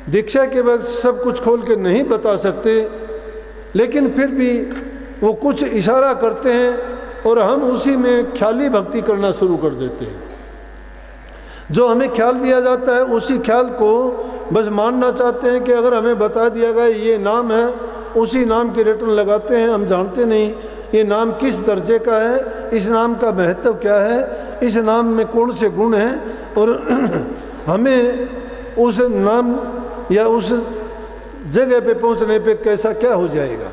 दीक्षा के वक्त सब कुछ खोल के नहीं बता सकते, लेकिन फिर भी वो कुछ इशारा करते हैं और हम उसी में ख्याली भक्ति करना शुरू कर देते हैं। जो हमें ख्याल दिया जाता है उसी ख्याल को बस मानना चाहते हैं कि अगर हमें बता दिया गया ये नाम है, उसी नाम की रटन लगाते हैं। हम जानते नहीं ये नाम किस दर्जे का है, इस नाम का महत्व क्या है, इस नाम में कौन से गुण हैं, और हमें उस नाम या उस जगह पे पहुंचने पे कैसा क्या हो जाएगा।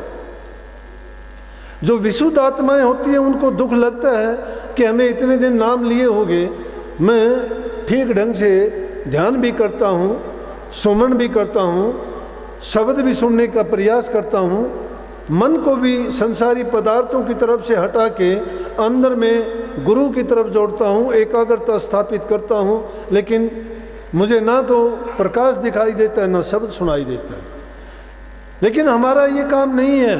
जो विशुद्ध आत्माएं होती हैं उनको दुख लगता है कि हमें इतने दिन नाम लिए होंगे, मैं ठीक ढंग से ध्यान भी करता हूँ, सुमन भी करता हूँ, शब्द भी सुनने का प्रयास करता हूँ, मन को भी संसारी पदार्थों की तरफ से हटा के अंदर में गुरु की तरफ जोड़ता हूँ, एकाग्रता स्थापित करता हूँ, लेकिन मुझे ना तो प्रकाश दिखाई देता है ना शब्द सुनाई देता है। लेकिन हमारा ये काम नहीं है।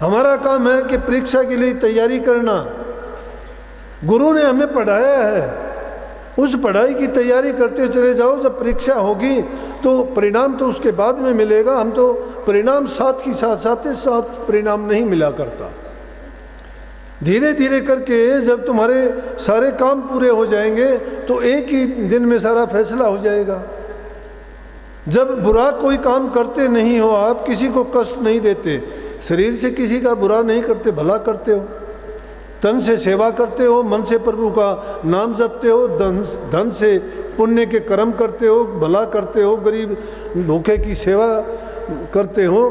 हमारा काम है कि परीक्षा के लिए तैयारी करना। गुरु ने हमें पढ़ाया है, उस पढ़ाई की तैयारी करते चले जाओ। जब परीक्षा होगी तो परिणाम तो उसके बाद में मिलेगा। हम तो परिणाम साथ ही साथ परिणाम नहीं मिला करता। धीरे धीरे करके जब तुम्हारे सारे काम पूरे हो जाएंगे तो एक ही दिन में सारा फैसला हो जाएगा। जब बुरा कोई काम करते नहीं हो, आप किसी को कष्ट नहीं देते, शरीर से किसी का बुरा नहीं करते, भला करते हो, तन से सेवा करते हो, मन से प्रभु का नाम जपते हो, धन से पुण्य के कर्म करते हो, भला करते हो, गरीब भूखे की सेवा करते हो,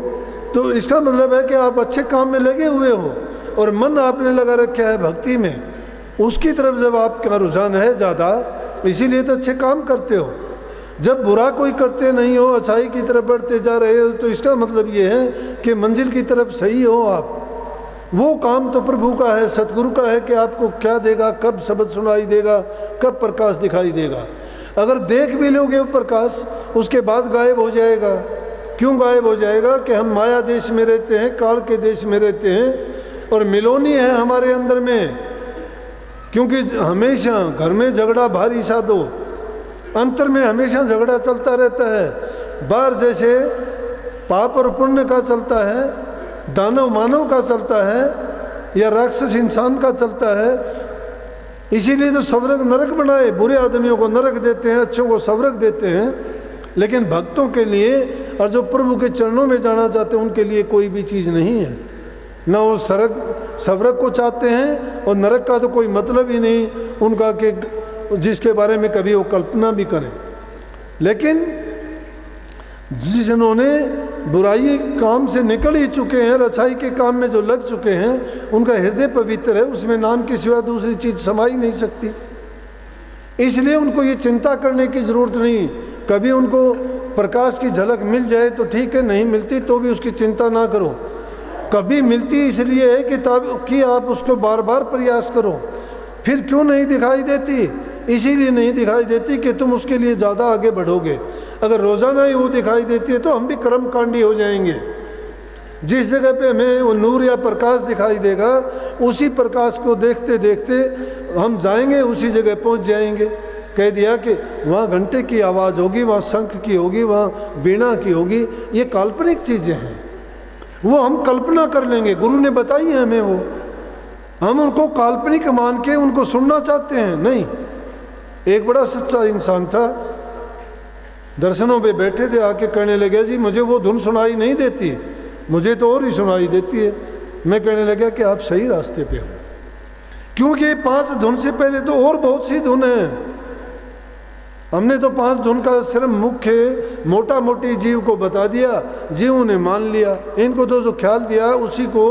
तो इसका मतलब है कि आप अच्छे काम में लगे हुए हो और मन आपने लगा रखा है भक्ति में, उसकी तरफ जब आपका रुझान है ज़्यादा, इसीलिए तो अच्छे काम करते हो। जब बुरा कोई करते नहीं हो, अच्छाई की तरफ बढ़ते जा रहे हो, तो इसका मतलब ये है कि मंजिल की तरफ सही हो आप। वो काम तो प्रभु का है, सतगुरु का है कि आपको क्या देगा, कब शब्द सुनाई देगा, कब प्रकाश दिखाई देगा। अगर देख भी लोगे वो प्रकाश, उसके बाद गायब हो जाएगा। क्यों गायब हो जाएगा? कि हम माया देश में रहते हैं, काल के देश में रहते हैं और मिलोनी है हमारे अंदर में, क्योंकि हमेशा घर में झगड़ा भारी साधो, अंतर में हमेशा झगड़ा चलता रहता है। बाहर जैसे पाप और पुण्य का चलता है, दानव मानव का चलता है या राक्षस इंसान का चलता है। इसीलिए तो स्वर्ग नरक बनाए, बुरे आदमियों को नरक देते हैं, अच्छों को स्वर्ग देते हैं। लेकिन भक्तों के लिए और जो प्रभु के चरणों में जाना चाहते हैं उनके लिए कोई भी चीज़ नहीं है। ना वो स्वर्ग को चाहते हैं और नरक का तो कोई मतलब ही नहीं उनका कि जिसके बारे में कभी वो कल्पना भी करें। लेकिन जिन्होंने बुराई काम से निकल ही चुके हैं, अच्छाई के काम में जो लग चुके हैं, उनका हृदय पवित्र है, उसमें नाम के सिवा दूसरी चीज़ समा ही नहीं सकती। इसलिए उनको ये चिंता करने की ज़रूरत नहीं। कभी उनको प्रकाश की झलक मिल जाए तो ठीक है, नहीं मिलती तो भी उसकी चिंता ना करो। कभी मिलती इसलिए है कि आप उसको बार बार प्रयास करो। फिर क्यों नहीं दिखाई देती? इसीलिए नहीं दिखाई देती कि तुम उसके लिए ज़्यादा आगे बढ़ोगे। अगर रोज़ाना ही वो दिखाई देती है तो हम भी कर्मकांडी हो जाएंगे। जिस जगह पे हमें वो नूर या प्रकाश दिखाई देगा, उसी प्रकाश को देखते देखते हम जाएंगे, उसी जगह पहुंच जाएंगे। कह दिया कि वहाँ घंटे की आवाज़ होगी, वहाँ शंख की होगी, वहाँ वीणा की होगी, ये काल्पनिक चीज़ें हैं, वो हम कल्पना कर लेंगे। गुरु ने बताई है हमें, वो हम उनको काल्पनिक मान के उनको सुनना चाहते हैं। नहीं, एक बड़ा सच्चा इंसान था, दर्शनों पे बैठे थे, आके कहने लगे जी मुझे वो धुन सुनाई नहीं देती, मुझे तो और ही सुनाई देती है। मैं कहने लगा कि आप सही रास्ते पे हो, क्योंकि 5 धुन से पहले तो और बहुत सी धुन है। हमने तो 5 धुन का सिर्फ मुख्य मोटा मोटी जीव को बता दिया, जीव ने मान लिया। इनको तो जो ख्याल दिया उसी को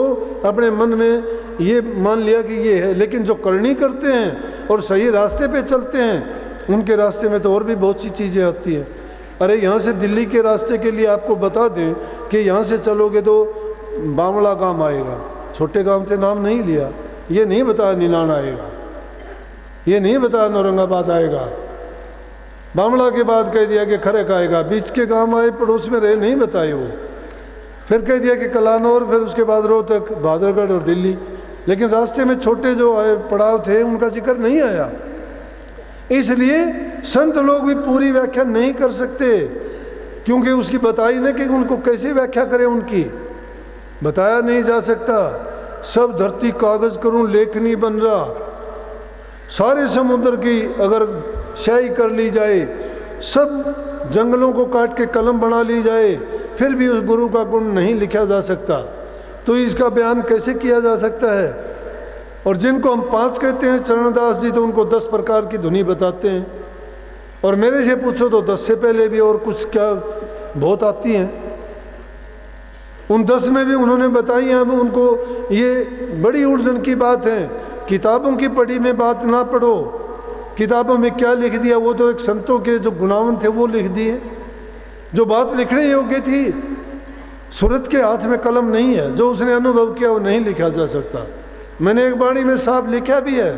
अपने मन में ये मान लिया कि ये है। लेकिन जो करनी करते हैं और सही रास्ते पे चलते हैं, उनके रास्ते में तो और भी बहुत सी चीज़ें आती हैं। अरे यहाँ से दिल्ली के रास्ते के लिए आपको बता दें कि यहाँ से चलोगे तो बामड़ा गांव आएगा, छोटे गांव से नाम नहीं लिया, ये नहीं बताया नीलान आएगा, ये नहीं बताया औरंगाबाद आएगा, बामड़ा के बाद कह दिया कि खरक आएगा, बीच के गांव आए पड़ोस में रहे, नहीं बताए वो। फिर कह दिया कि कलानौर, फिर उसके बाद रोहतक, बहादुरगढ़ और दिल्ली। लेकिन रास्ते में छोटे जो आए पड़ाव थे उनका जिक्र नहीं आया। इसलिए संत लोग भी पूरी व्याख्या नहीं कर सकते, क्योंकि उसकी बताई नहीं कि उनको कैसे व्याख्या करें, उनकी बताया नहीं जा सकता। सब धरती कागज करूं लेखनी बन रहा, सारे समुद्र की अगर स्याही कर ली जाए, सब जंगलों को काट के कलम बना ली जाए, फिर भी उस गुरु का गुण नहीं लिखा जा सकता। तो इसका बयान कैसे किया जा सकता है? और जिनको हम 5 कहते हैं चरणदास जी, तो उनको 10 प्रकार की धुनी बताते हैं। और मेरे से पूछो तो 10 से पहले भी और कुछ क्या बहुत आती हैं। उन 10 में भी उन्होंने बताई हैं। अब उनको ये बड़ी उलझन की बात है, किताबों की पढ़ी में बात ना पढ़ो। किताबों में क्या लिख दिया, वो तो एक संतों के जो गुणावन थे वो लिख दिए। जो बात लिखने योग्य थी, सूरत के हाथ में कलम नहीं है, जो उसने अनुभव किया वो नहीं लिखा जा सकता। मैंने एक बाणी में साफ लिखा भी है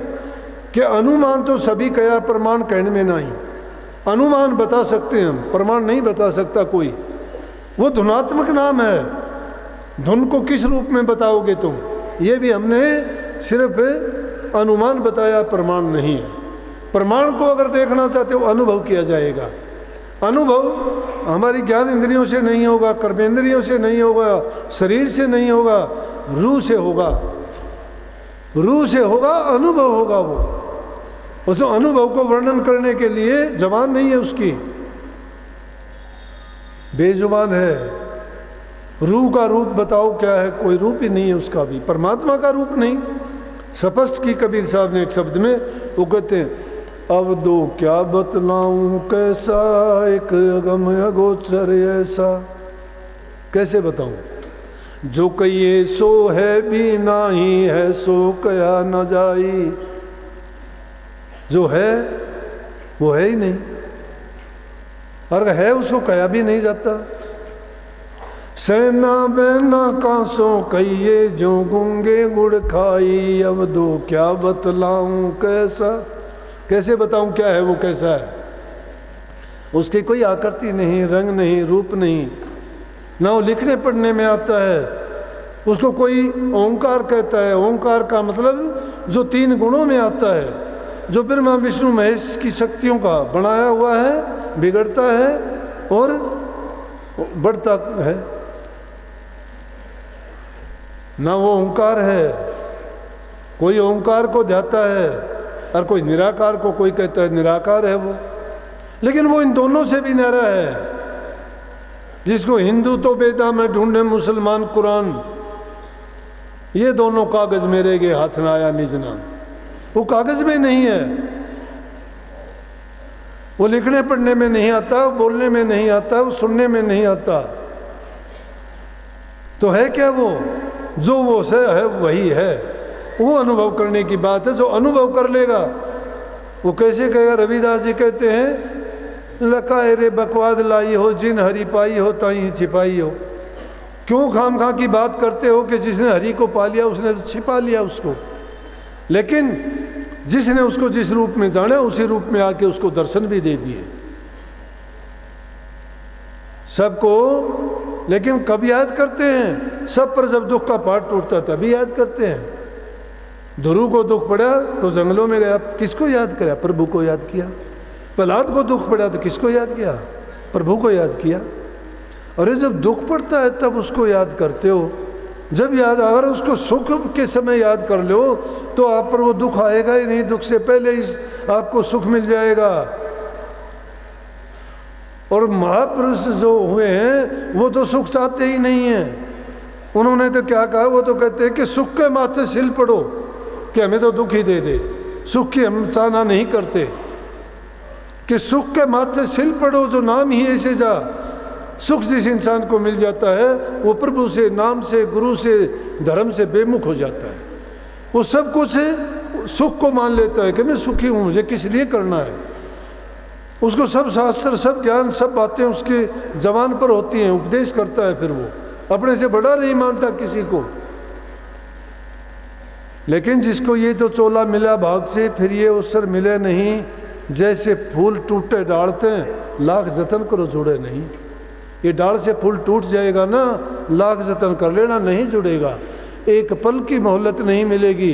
कि अनुमान तो सभी कया, प्रमाण कहने में नहीं। अनुमान बता सकते हैं हम, प्रमाण नहीं बता सकता कोई। वो धुनात्मक नाम है, धुन को किस रूप में बताओगे तुम? ये भी हमने सिर्फ अनुमान बताया, प्रमाण नहीं है। प्रमाण को अगर देखना चाहते हो अनुभव किया जाएगा। अनुभव हमारी ज्ञान इंद्रियों से नहीं होगा, कर्मेंद्रियों से नहीं होगा, शरीर से नहीं होगा, रूह से होगा। रूह से होगा, अनुभव होगा वो। उस अनुभव को वर्णन करने के लिए जबान नहीं है उसकी, बेजुबान है। रूह का रूप बताओ क्या है, कोई रूप ही नहीं है उसका भी, परमात्मा का रूप नहीं। स्पष्ट की कबीर साहब ने एक शब्द में, वो कहते हैं अब दो क्या बतलाऊं कैसा एक अगम अगोचर ऐसा। कैसे बताऊं, जो कहिए सो है भी नाही है, सो कया न जाई। जो है वो है ही नहीं, और है उसको कया भी नहीं जाता। सेना बेना कांसो कहिए जो गूंगे गुड़ खाई। अब दो क्या बतलाऊं कैसा, कैसे बताऊं क्या है वो, कैसा है। उसकी कोई आकृति नहीं, रंग नहीं, रूप नहीं, ना वो लिखने पढ़ने में आता है। उसको कोई ओंकार कहता है। ओंकार का मतलब जो 3 गुणों में आता है, जो ब्रह्मा विष्णु महेश की शक्तियों का बनाया हुआ है, बिगड़ता है और बढ़ता है। ना वो ओंकार है, कोई ओंकार को ध्याता है और कोई निराकार को, कोई कहता है निराकार है वो, लेकिन वो इन दोनों से भी न्यारा है। जिसको हिंदू तो वेदा में ढूंढे, मुसलमान कुरान, ये दोनों कागज मेरे के हाथ न आया निज नाम। वो कागज में नहीं है, वो लिखने पढ़ने में नहीं आता, बोलने में नहीं आता, वो सुनने में नहीं आता। तो है क्या वो, जो वो से है वही है। वो अनुभव करने की बात है। जो अनुभव कर लेगा वो कैसे कहेगा। रविदास जी कहते हैं लकाए रे बकवाद लाई हो, जिन हरि पाई हो ताई छिपाई हो। क्यों खाम खा की बात करते हो कि जिसने हरि को पा लिया उसने तो छिपा लिया उसको, लेकिन जिसने उसको जिस रूप में जाना उसी रूप में आके उसको दर्शन भी दे दिए सबको। लेकिन कब याद करते हैं, सब पर जब दुख का पहाड़ टूटता तभी याद करते हैं। ध्रुव को दुख पड़ा तो जंगलों में गया, किसको याद किया, प्रभु को याद किया। प्रहलाद को दुख पड़ा तो किसको याद किया, प्रभु को याद किया। और ये जब दुख पड़ता है तब उसको याद करते हो। जब याद, अगर उसको सुख के समय याद कर लो तो आप पर वो दुख आएगा ही नहीं, दुख से पहले ही आपको सुख मिल जाएगा। और महापुरुष जो हुए हैं वो तो सुख चाहते ही नहीं हैं। उन्होंने तो क्या कहा, वो तो कहते हैं कि सुख के माथे सिल पड़ो कि हमें तो दुख ही दे दे। सुख की हम चाहना नहीं करते कि सुख के माथे सिल पड़ो, जो नाम ही ऐसे जा। सुख जिस इंसान को मिल जाता है वो प्रभु से, नाम से, गुरु से, धर्म से बेमुख हो जाता है। वो सब कुछ सुख को मान लेता है कि मैं सुखी हूँ, मुझे किस लिए करना है। उसको सब शास्त्र, सब ज्ञान, सब बातें उसके जबान पर होती हैं, उपदेश करता है। फिर वो अपने से बड़ा नहीं मानता किसी को। लेकिन जिसको ये तो चोला मिला भाग से, फिर ये अवसर मिले नहीं। जैसे फूल टूटे डालते हैं, लाख जतन करो जुड़े नहीं। ये डाल से फूल टूट जाएगा ना, लाख जतन कर लेना नहीं जुड़ेगा। एक पल की मोहलत नहीं मिलेगी,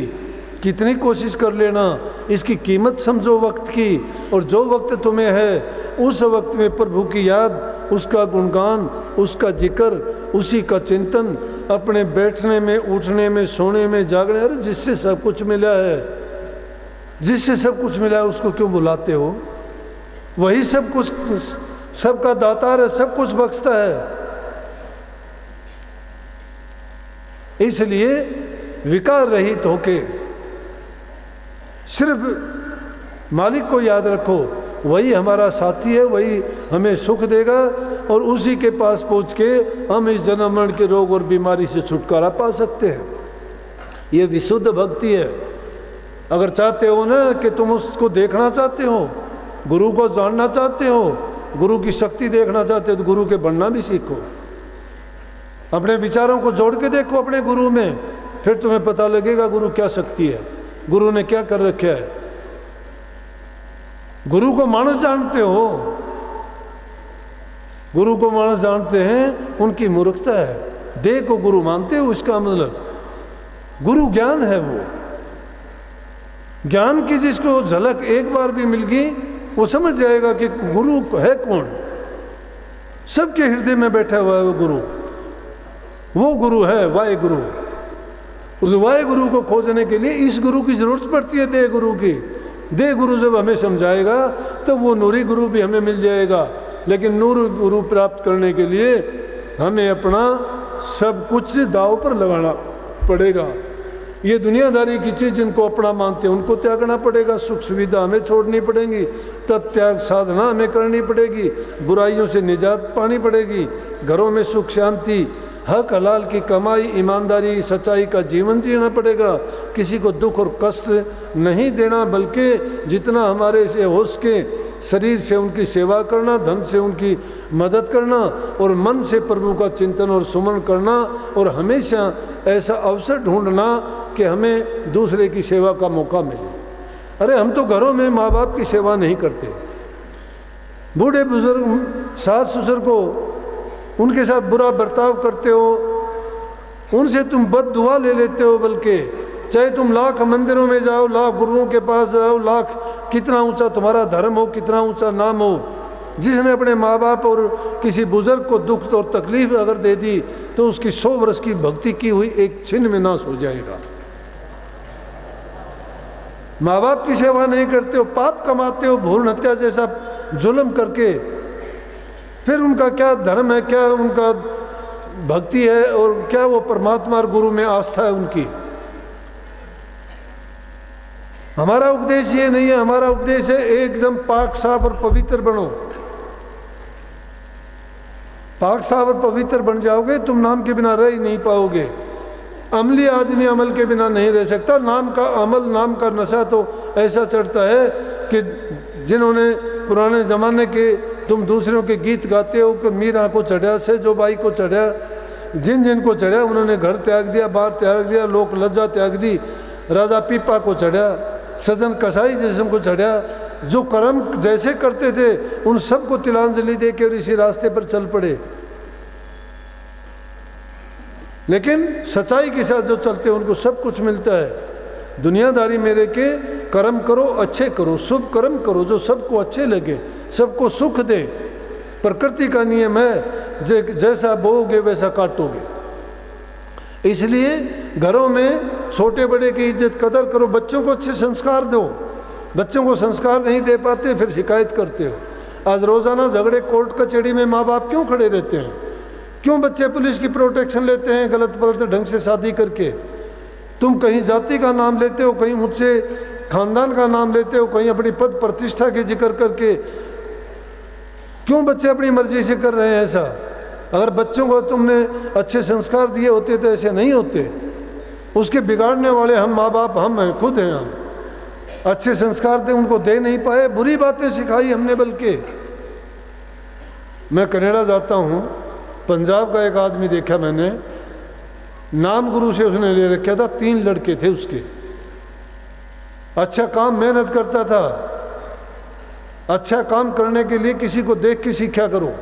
कितनी कोशिश कर लेना। इसकी कीमत समझो वक्त की, और जो वक्त तुम्हें है उस वक्त में प्रभु की याद, उसका गुणगान, उसका जिक्र, उसी का चिंतन, अपने बैठने में, उठने में, सोने में, जागने। अरे जिससे सब कुछ मिला है, जिससे सब कुछ मिला है उसको क्यों बुलाते हो। वही सब कुछ, सबका दातार है, सब कुछ बख्शता है। इसलिए विकार रहित होके सिर्फ मालिक को याद रखो, वही हमारा साथी है, वही हमें सुख देगा। और उसी के पास पहुंच के हम इस जन्म मरण के रोग और बीमारी से छुटकारा पा सकते हैं। ये विशुद्ध भक्ति है। अगर चाहते हो ना कि तुम उसको देखना चाहते हो, गुरु को जानना चाहते हो, गुरु की शक्ति देखना चाहते हो, तो गुरु के बनना भी सीखो। अपने विचारों को जोड़ के देखो अपने गुरु में, फिर तुम्हें पता लगेगा गुरु क्या शक्ति है, गुरु ने क्या कर रखा है। गुरु को मानस जानते हो, गुरु को मानस जानते हैं, उनकी मूर्खता है। देह को गुरु मानते हो, इसका मतलब गुरु ज्ञान है। वो ज्ञान की जिसको झलक एक बार भी मिल गई वो समझ जाएगा कि गुरु है कौन। सबके हृदय में बैठा हुआ है वो गुरु है वाहे गुरु। उस वाहे गुरु को खोजने के लिए इस गुरु की ज़रूरत पड़ती है, देह गुरु की। देह गुरु जब हमें समझाएगा तो वो नूरी गुरु भी हमें मिल जाएगा। लेकिन नूर गुरु प्राप्त करने के लिए हमें अपना सब कुछ दाव पर लगाना पड़ेगा। ये दुनियादारी की चीज़ जिनको अपना मानते हैं उनको त्यागना पड़ेगा, सुख सुविधा हमें छोड़नी पड़ेगी, तब त्याग साधना हमें करनी पड़ेगी, बुराइयों से निजात पानी पड़ेगी, घरों में सुख शांति, हक हलाल की कमाई, ईमानदारी, सच्चाई का जीवन जीना पड़ेगा। किसी को दुख और कष्ट नहीं देना, बल्कि जितना हमारे से हो सके शरीर से उनकी सेवा करना, धन से उनकी मदद करना और मन से प्रभु का चिंतन और सुमन करना, और हमेशा ऐसा अवसर ढूंढना कि हमें दूसरे की सेवा का मौका मिले। अरे हम तो घरों में माँ बाप की सेवा नहीं करते, बूढ़े बुजुर्ग सास ससुर को उनके साथ बुरा बर्ताव करते हो, उनसे तुम बद दुआ ले लेते हो, बल्कि चाहे तुम लाख मंदिरों में जाओ, लाख गुरुओं के पास जाओ, लाख कितना ऊंचा तुम्हारा धर्म हो, कितना ऊंचा नाम हो, जिसने अपने माँ बाप और किसी बुजुर्ग को दुख और तकलीफ अगर दे दी तो उसकी 100 वर्ष की भक्ति की हुई एक छिन में नाश हो जाएगा। माँ बाप की सेवा नहीं करते हो, पाप कमाते हो, भूल हत्या जैसा जुल्म करके, फिर उनका क्या धर्म है, क्या उनका भक्ति है, और क्या वो परमात्मा और गुरु में आस्था है उनकी। हमारा उपदेश ये नहीं है, हमारा उपदेश है एकदम पाक साफ और पवित्र बनो। पाक साफ और पवित्र बन जाओगे तुम नाम के बिना रह ही नहीं पाओगे। अमली आदमी अमल के बिना नहीं रह सकता। नाम का अमल, नाम का नशा तो ऐसा चढ़ता है कि जिन्होंने पुराने ज़माने के, तुम दूसरों के गीत गाते हो कि मीरा को चढ़ा, सेजो बाई को चढ़ा, जिन जिन को चढ़ा उन्होंने घर त्याग दिया, बार त्याग दिया, लोक लज्जा त्याग दी, राजा पीपा को चढ़ा, सजन कसाई जैसे को चढ़ा, जो कर्म जैसे करते थे उन सबको तिलांजलि दे के और इसी रास्ते पर चल पड़े। लेकिन सच्चाई के साथ जो चलते हैं उनको सब कुछ मिलता है। दुनियादारी मेरे के कर्म करो, अच्छे करो, शुभ कर्म करो जो सबको अच्छे लगे, सबको सुख दे। प्रकृति का नियम है जैसा बोओगे वैसा काटोगे। इसलिए घरों में छोटे बड़े की इज्जत कदर करो, बच्चों को अच्छे संस्कार दो। बच्चों को संस्कार नहीं दे पाते फिर शिकायत करते हो। आज रोज़ाना झगड़े कोर्ट कचहरी में माँ बाप क्यों खड़े रहते हैं? क्यों बच्चे पुलिस की प्रोटेक्शन लेते हैं गलत पलत ढंग से शादी करके? तुम कहीं जाति का नाम लेते हो, कहीं ऊंचे खानदान का नाम लेते हो, कहीं अपनी पद प्रतिष्ठा के जिक्र करके। क्यों बच्चे अपनी मर्जी से कर रहे हैं ऐसा? अगर बच्चों को तुमने अच्छे संस्कार दिए होते तो ऐसे नहीं होते। उसके बिगाड़ने वाले हम माँ बाप, हम हैं, खुद हैं हम। अच्छे संस्कार दे उनको दे नहीं पाए, बुरी बातें सिखाई हमने। बल्कि मैं कनाडा जाता हूँ, पंजाब का एक आदमी देखा मैंने, नाम गुरु से उसने ले रखा था, 3 लड़के थे उसके। अच्छा काम, मेहनत करता था। अच्छा काम करने के लिए किसी को देख के सीखा करो।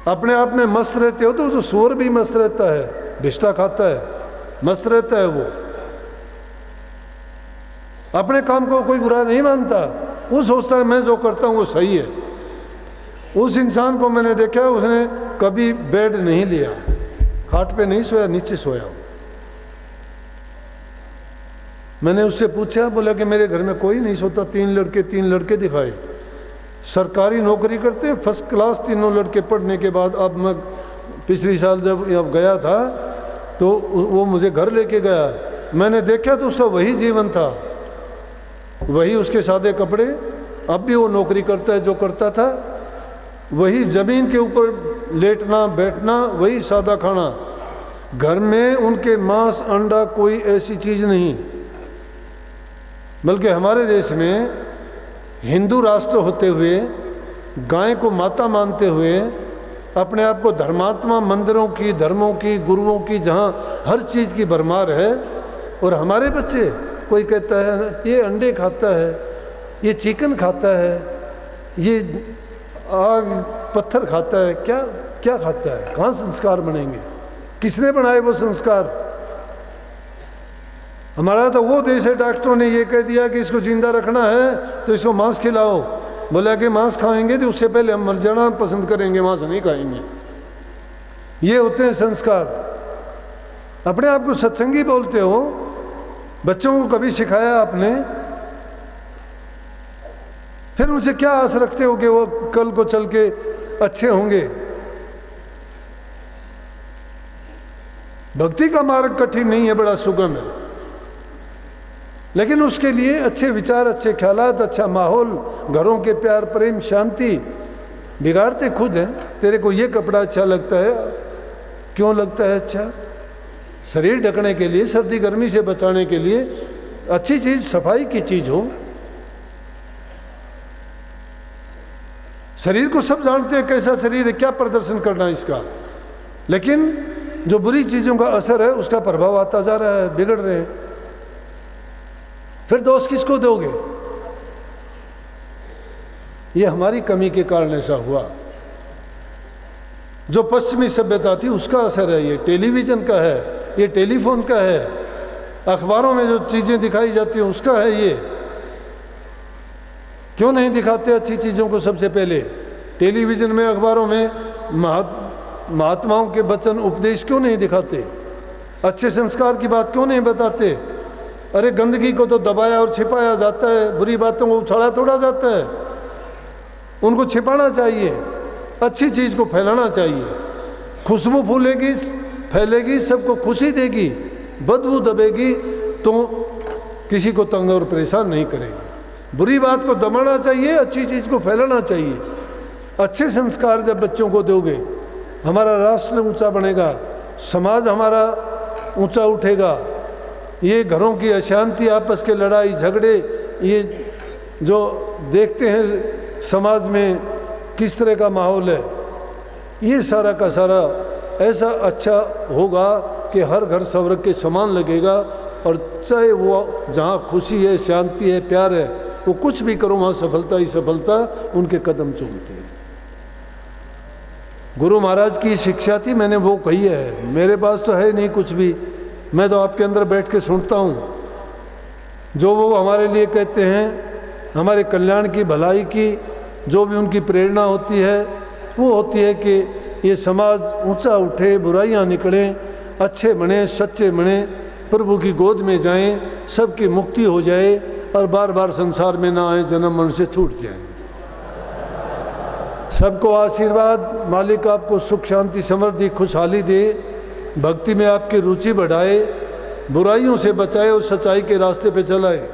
अपने आप में मस्त रहते हो तो सूअर भी मस्त रहता है, भिष्टा खाता है, मस्त रहता है वो। अपने काम को कोई बुरा नहीं मानता, वो सोचता है मैं जो करता हूँ वो सही है। उस इंसान को मैंने देखा, उसने कभी बेड नहीं लिया, खाट पे नहीं सोया, नीचे सोया। मैंने उससे पूछा, बोला कि मेरे घर में कोई नहीं सोता। 3 लड़के दिखाए, सरकारी नौकरी करते हैं, फर्स्ट क्लास, तीनों लड़के पढ़ने के बाद। अब मैं पिछली साल जब गया था तो वो मुझे घर लेके गया, मैंने देखा तो उसका वही जीवन था, वही उसके सादे कपड़े। अब भी वो नौकरी करता है जो करता था, वही ज़मीन के ऊपर लेटना बैठना, वही सादा खाना। घर में उनके मांस अंडा कोई ऐसी चीज़ नहीं। बल्कि हमारे देश में हिंदू राष्ट्र होते हुए, गाय को माता मानते हुए, अपने आप को धर्मात्मा, मंदिरों की, धर्मों की, गुरुओं की, जहाँ हर चीज़ की भरमार है, और हमारे बच्चे, कोई कहता है ये अंडे खाता है, ये चिकन खाता है, ये आग पत्थर खाता है, क्या क्या खाता है? कहाँ संस्कार बनेंगे? किसने बनाए वो संस्कार? हमारा तो वो देश है, डॉक्टरों ने ये कह दिया कि इसको जिंदा रखना है तो इसको मांस खिलाओ। बोला कि मांस खाएंगे तो उससे पहले हम मर जाना पसंद करेंगे, मांस नहीं खाएंगे। ये होते हैं संस्कार। अपने आप को सत्संगी बोलते हो, बच्चों को कभी सिखाया आपने? फिर उनसे क्या आस रखते हो कि वो कल को चल के अच्छे होंगे? भक्ति का मार्ग कठिन नहीं है, बड़ा सुगम है, लेकिन उसके लिए अच्छे विचार, अच्छे ख्यालात, अच्छा माहौल, घरों के प्यार प्रेम शांति बिगाड़ते खुद हैं। तेरे को ये कपड़ा अच्छा लगता है, क्यों लगता है अच्छा? शरीर ढकने के लिए, सर्दी गर्मी से बचाने के लिए, अच्छी चीज़ सफाई की चीज़ हो। शरीर को सब जानते हैं कैसा शरीर है, क्या प्रदर्शन करना है इसका, लेकिन जो बुरी चीज़ों का असर है उसका प्रभाव आता जा रहा है, बिगड़ रहे हैं। फिर दोष किसको दोगे? ये हमारी कमी के कारण ऐसा हुआ। जो पश्चिमी सभ्यता थी उसका असर है, ये टेलीविज़न का है, ये टेलीफोन का है, अखबारों में जो चीज़ें दिखाई जाती हैं उसका है। ये क्यों नहीं दिखाते अच्छी चीज़ों को? सबसे पहले टेलीविज़न में, अखबारों में महात्माओं के वचन उपदेश क्यों नहीं दिखाते? अच्छे संस्कार की बात क्यों नहीं बताते? अरे गंदगी को तो दबाया और छिपाया जाता है, बुरी बातों को उछाला तोड़ा जाता है। उनको छिपाना चाहिए, अच्छी चीज़ को फैलाना चाहिए। खुशबू फूलेगी, फैलेगी, सबको खुशी देगी, बदबू दबेगी तो किसी को तंग और परेशान नहीं करेगी। बुरी बात को दबाना चाहिए, अच्छी चीज़ को फैलाना चाहिए। अच्छे संस्कार जब बच्चों को दोगे, हमारा राष्ट्र ऊंचा बनेगा, समाज हमारा ऊंचा उठेगा। ये घरों की अशांति, आपस के लड़ाई झगड़े, ये जो देखते हैं समाज में किस तरह का माहौल है, ये सारा का सारा ऐसा अच्छा होगा कि हर घर स्वर्ग के समान लगेगा। और चाहे वो जहाँ खुशी है, शांति है, प्यार है, वो कुछ भी करो वहाँ सफलता ही सफलता उनके कदम चूमती है। गुरु महाराज की शिक्षा थी, मैंने वो कही है। मेरे पास तो है नहीं कुछ भी, मैं तो आपके अंदर बैठ के सुनता हूँ। जो वो हमारे लिए कहते हैं, हमारे कल्याण की, भलाई की, जो भी उनकी प्रेरणा होती है, वो होती है कि ये समाज ऊंचा उठे, बुराइयां निकलें, अच्छे बने, सच्चे बने, प्रभु की गोद में जाएं, सबकी मुक्ति हो जाए और बार बार संसार में ना आए, जन्म मरण से छूट जाएं। सबको आशीर्वाद, मालिक आपको सुख शांति समृद्धि खुशहाली दे, भक्ति में आपकी रुचि बढ़ाए, बुराइयों से बचाए और सच्चाई के रास्ते पे चलाए।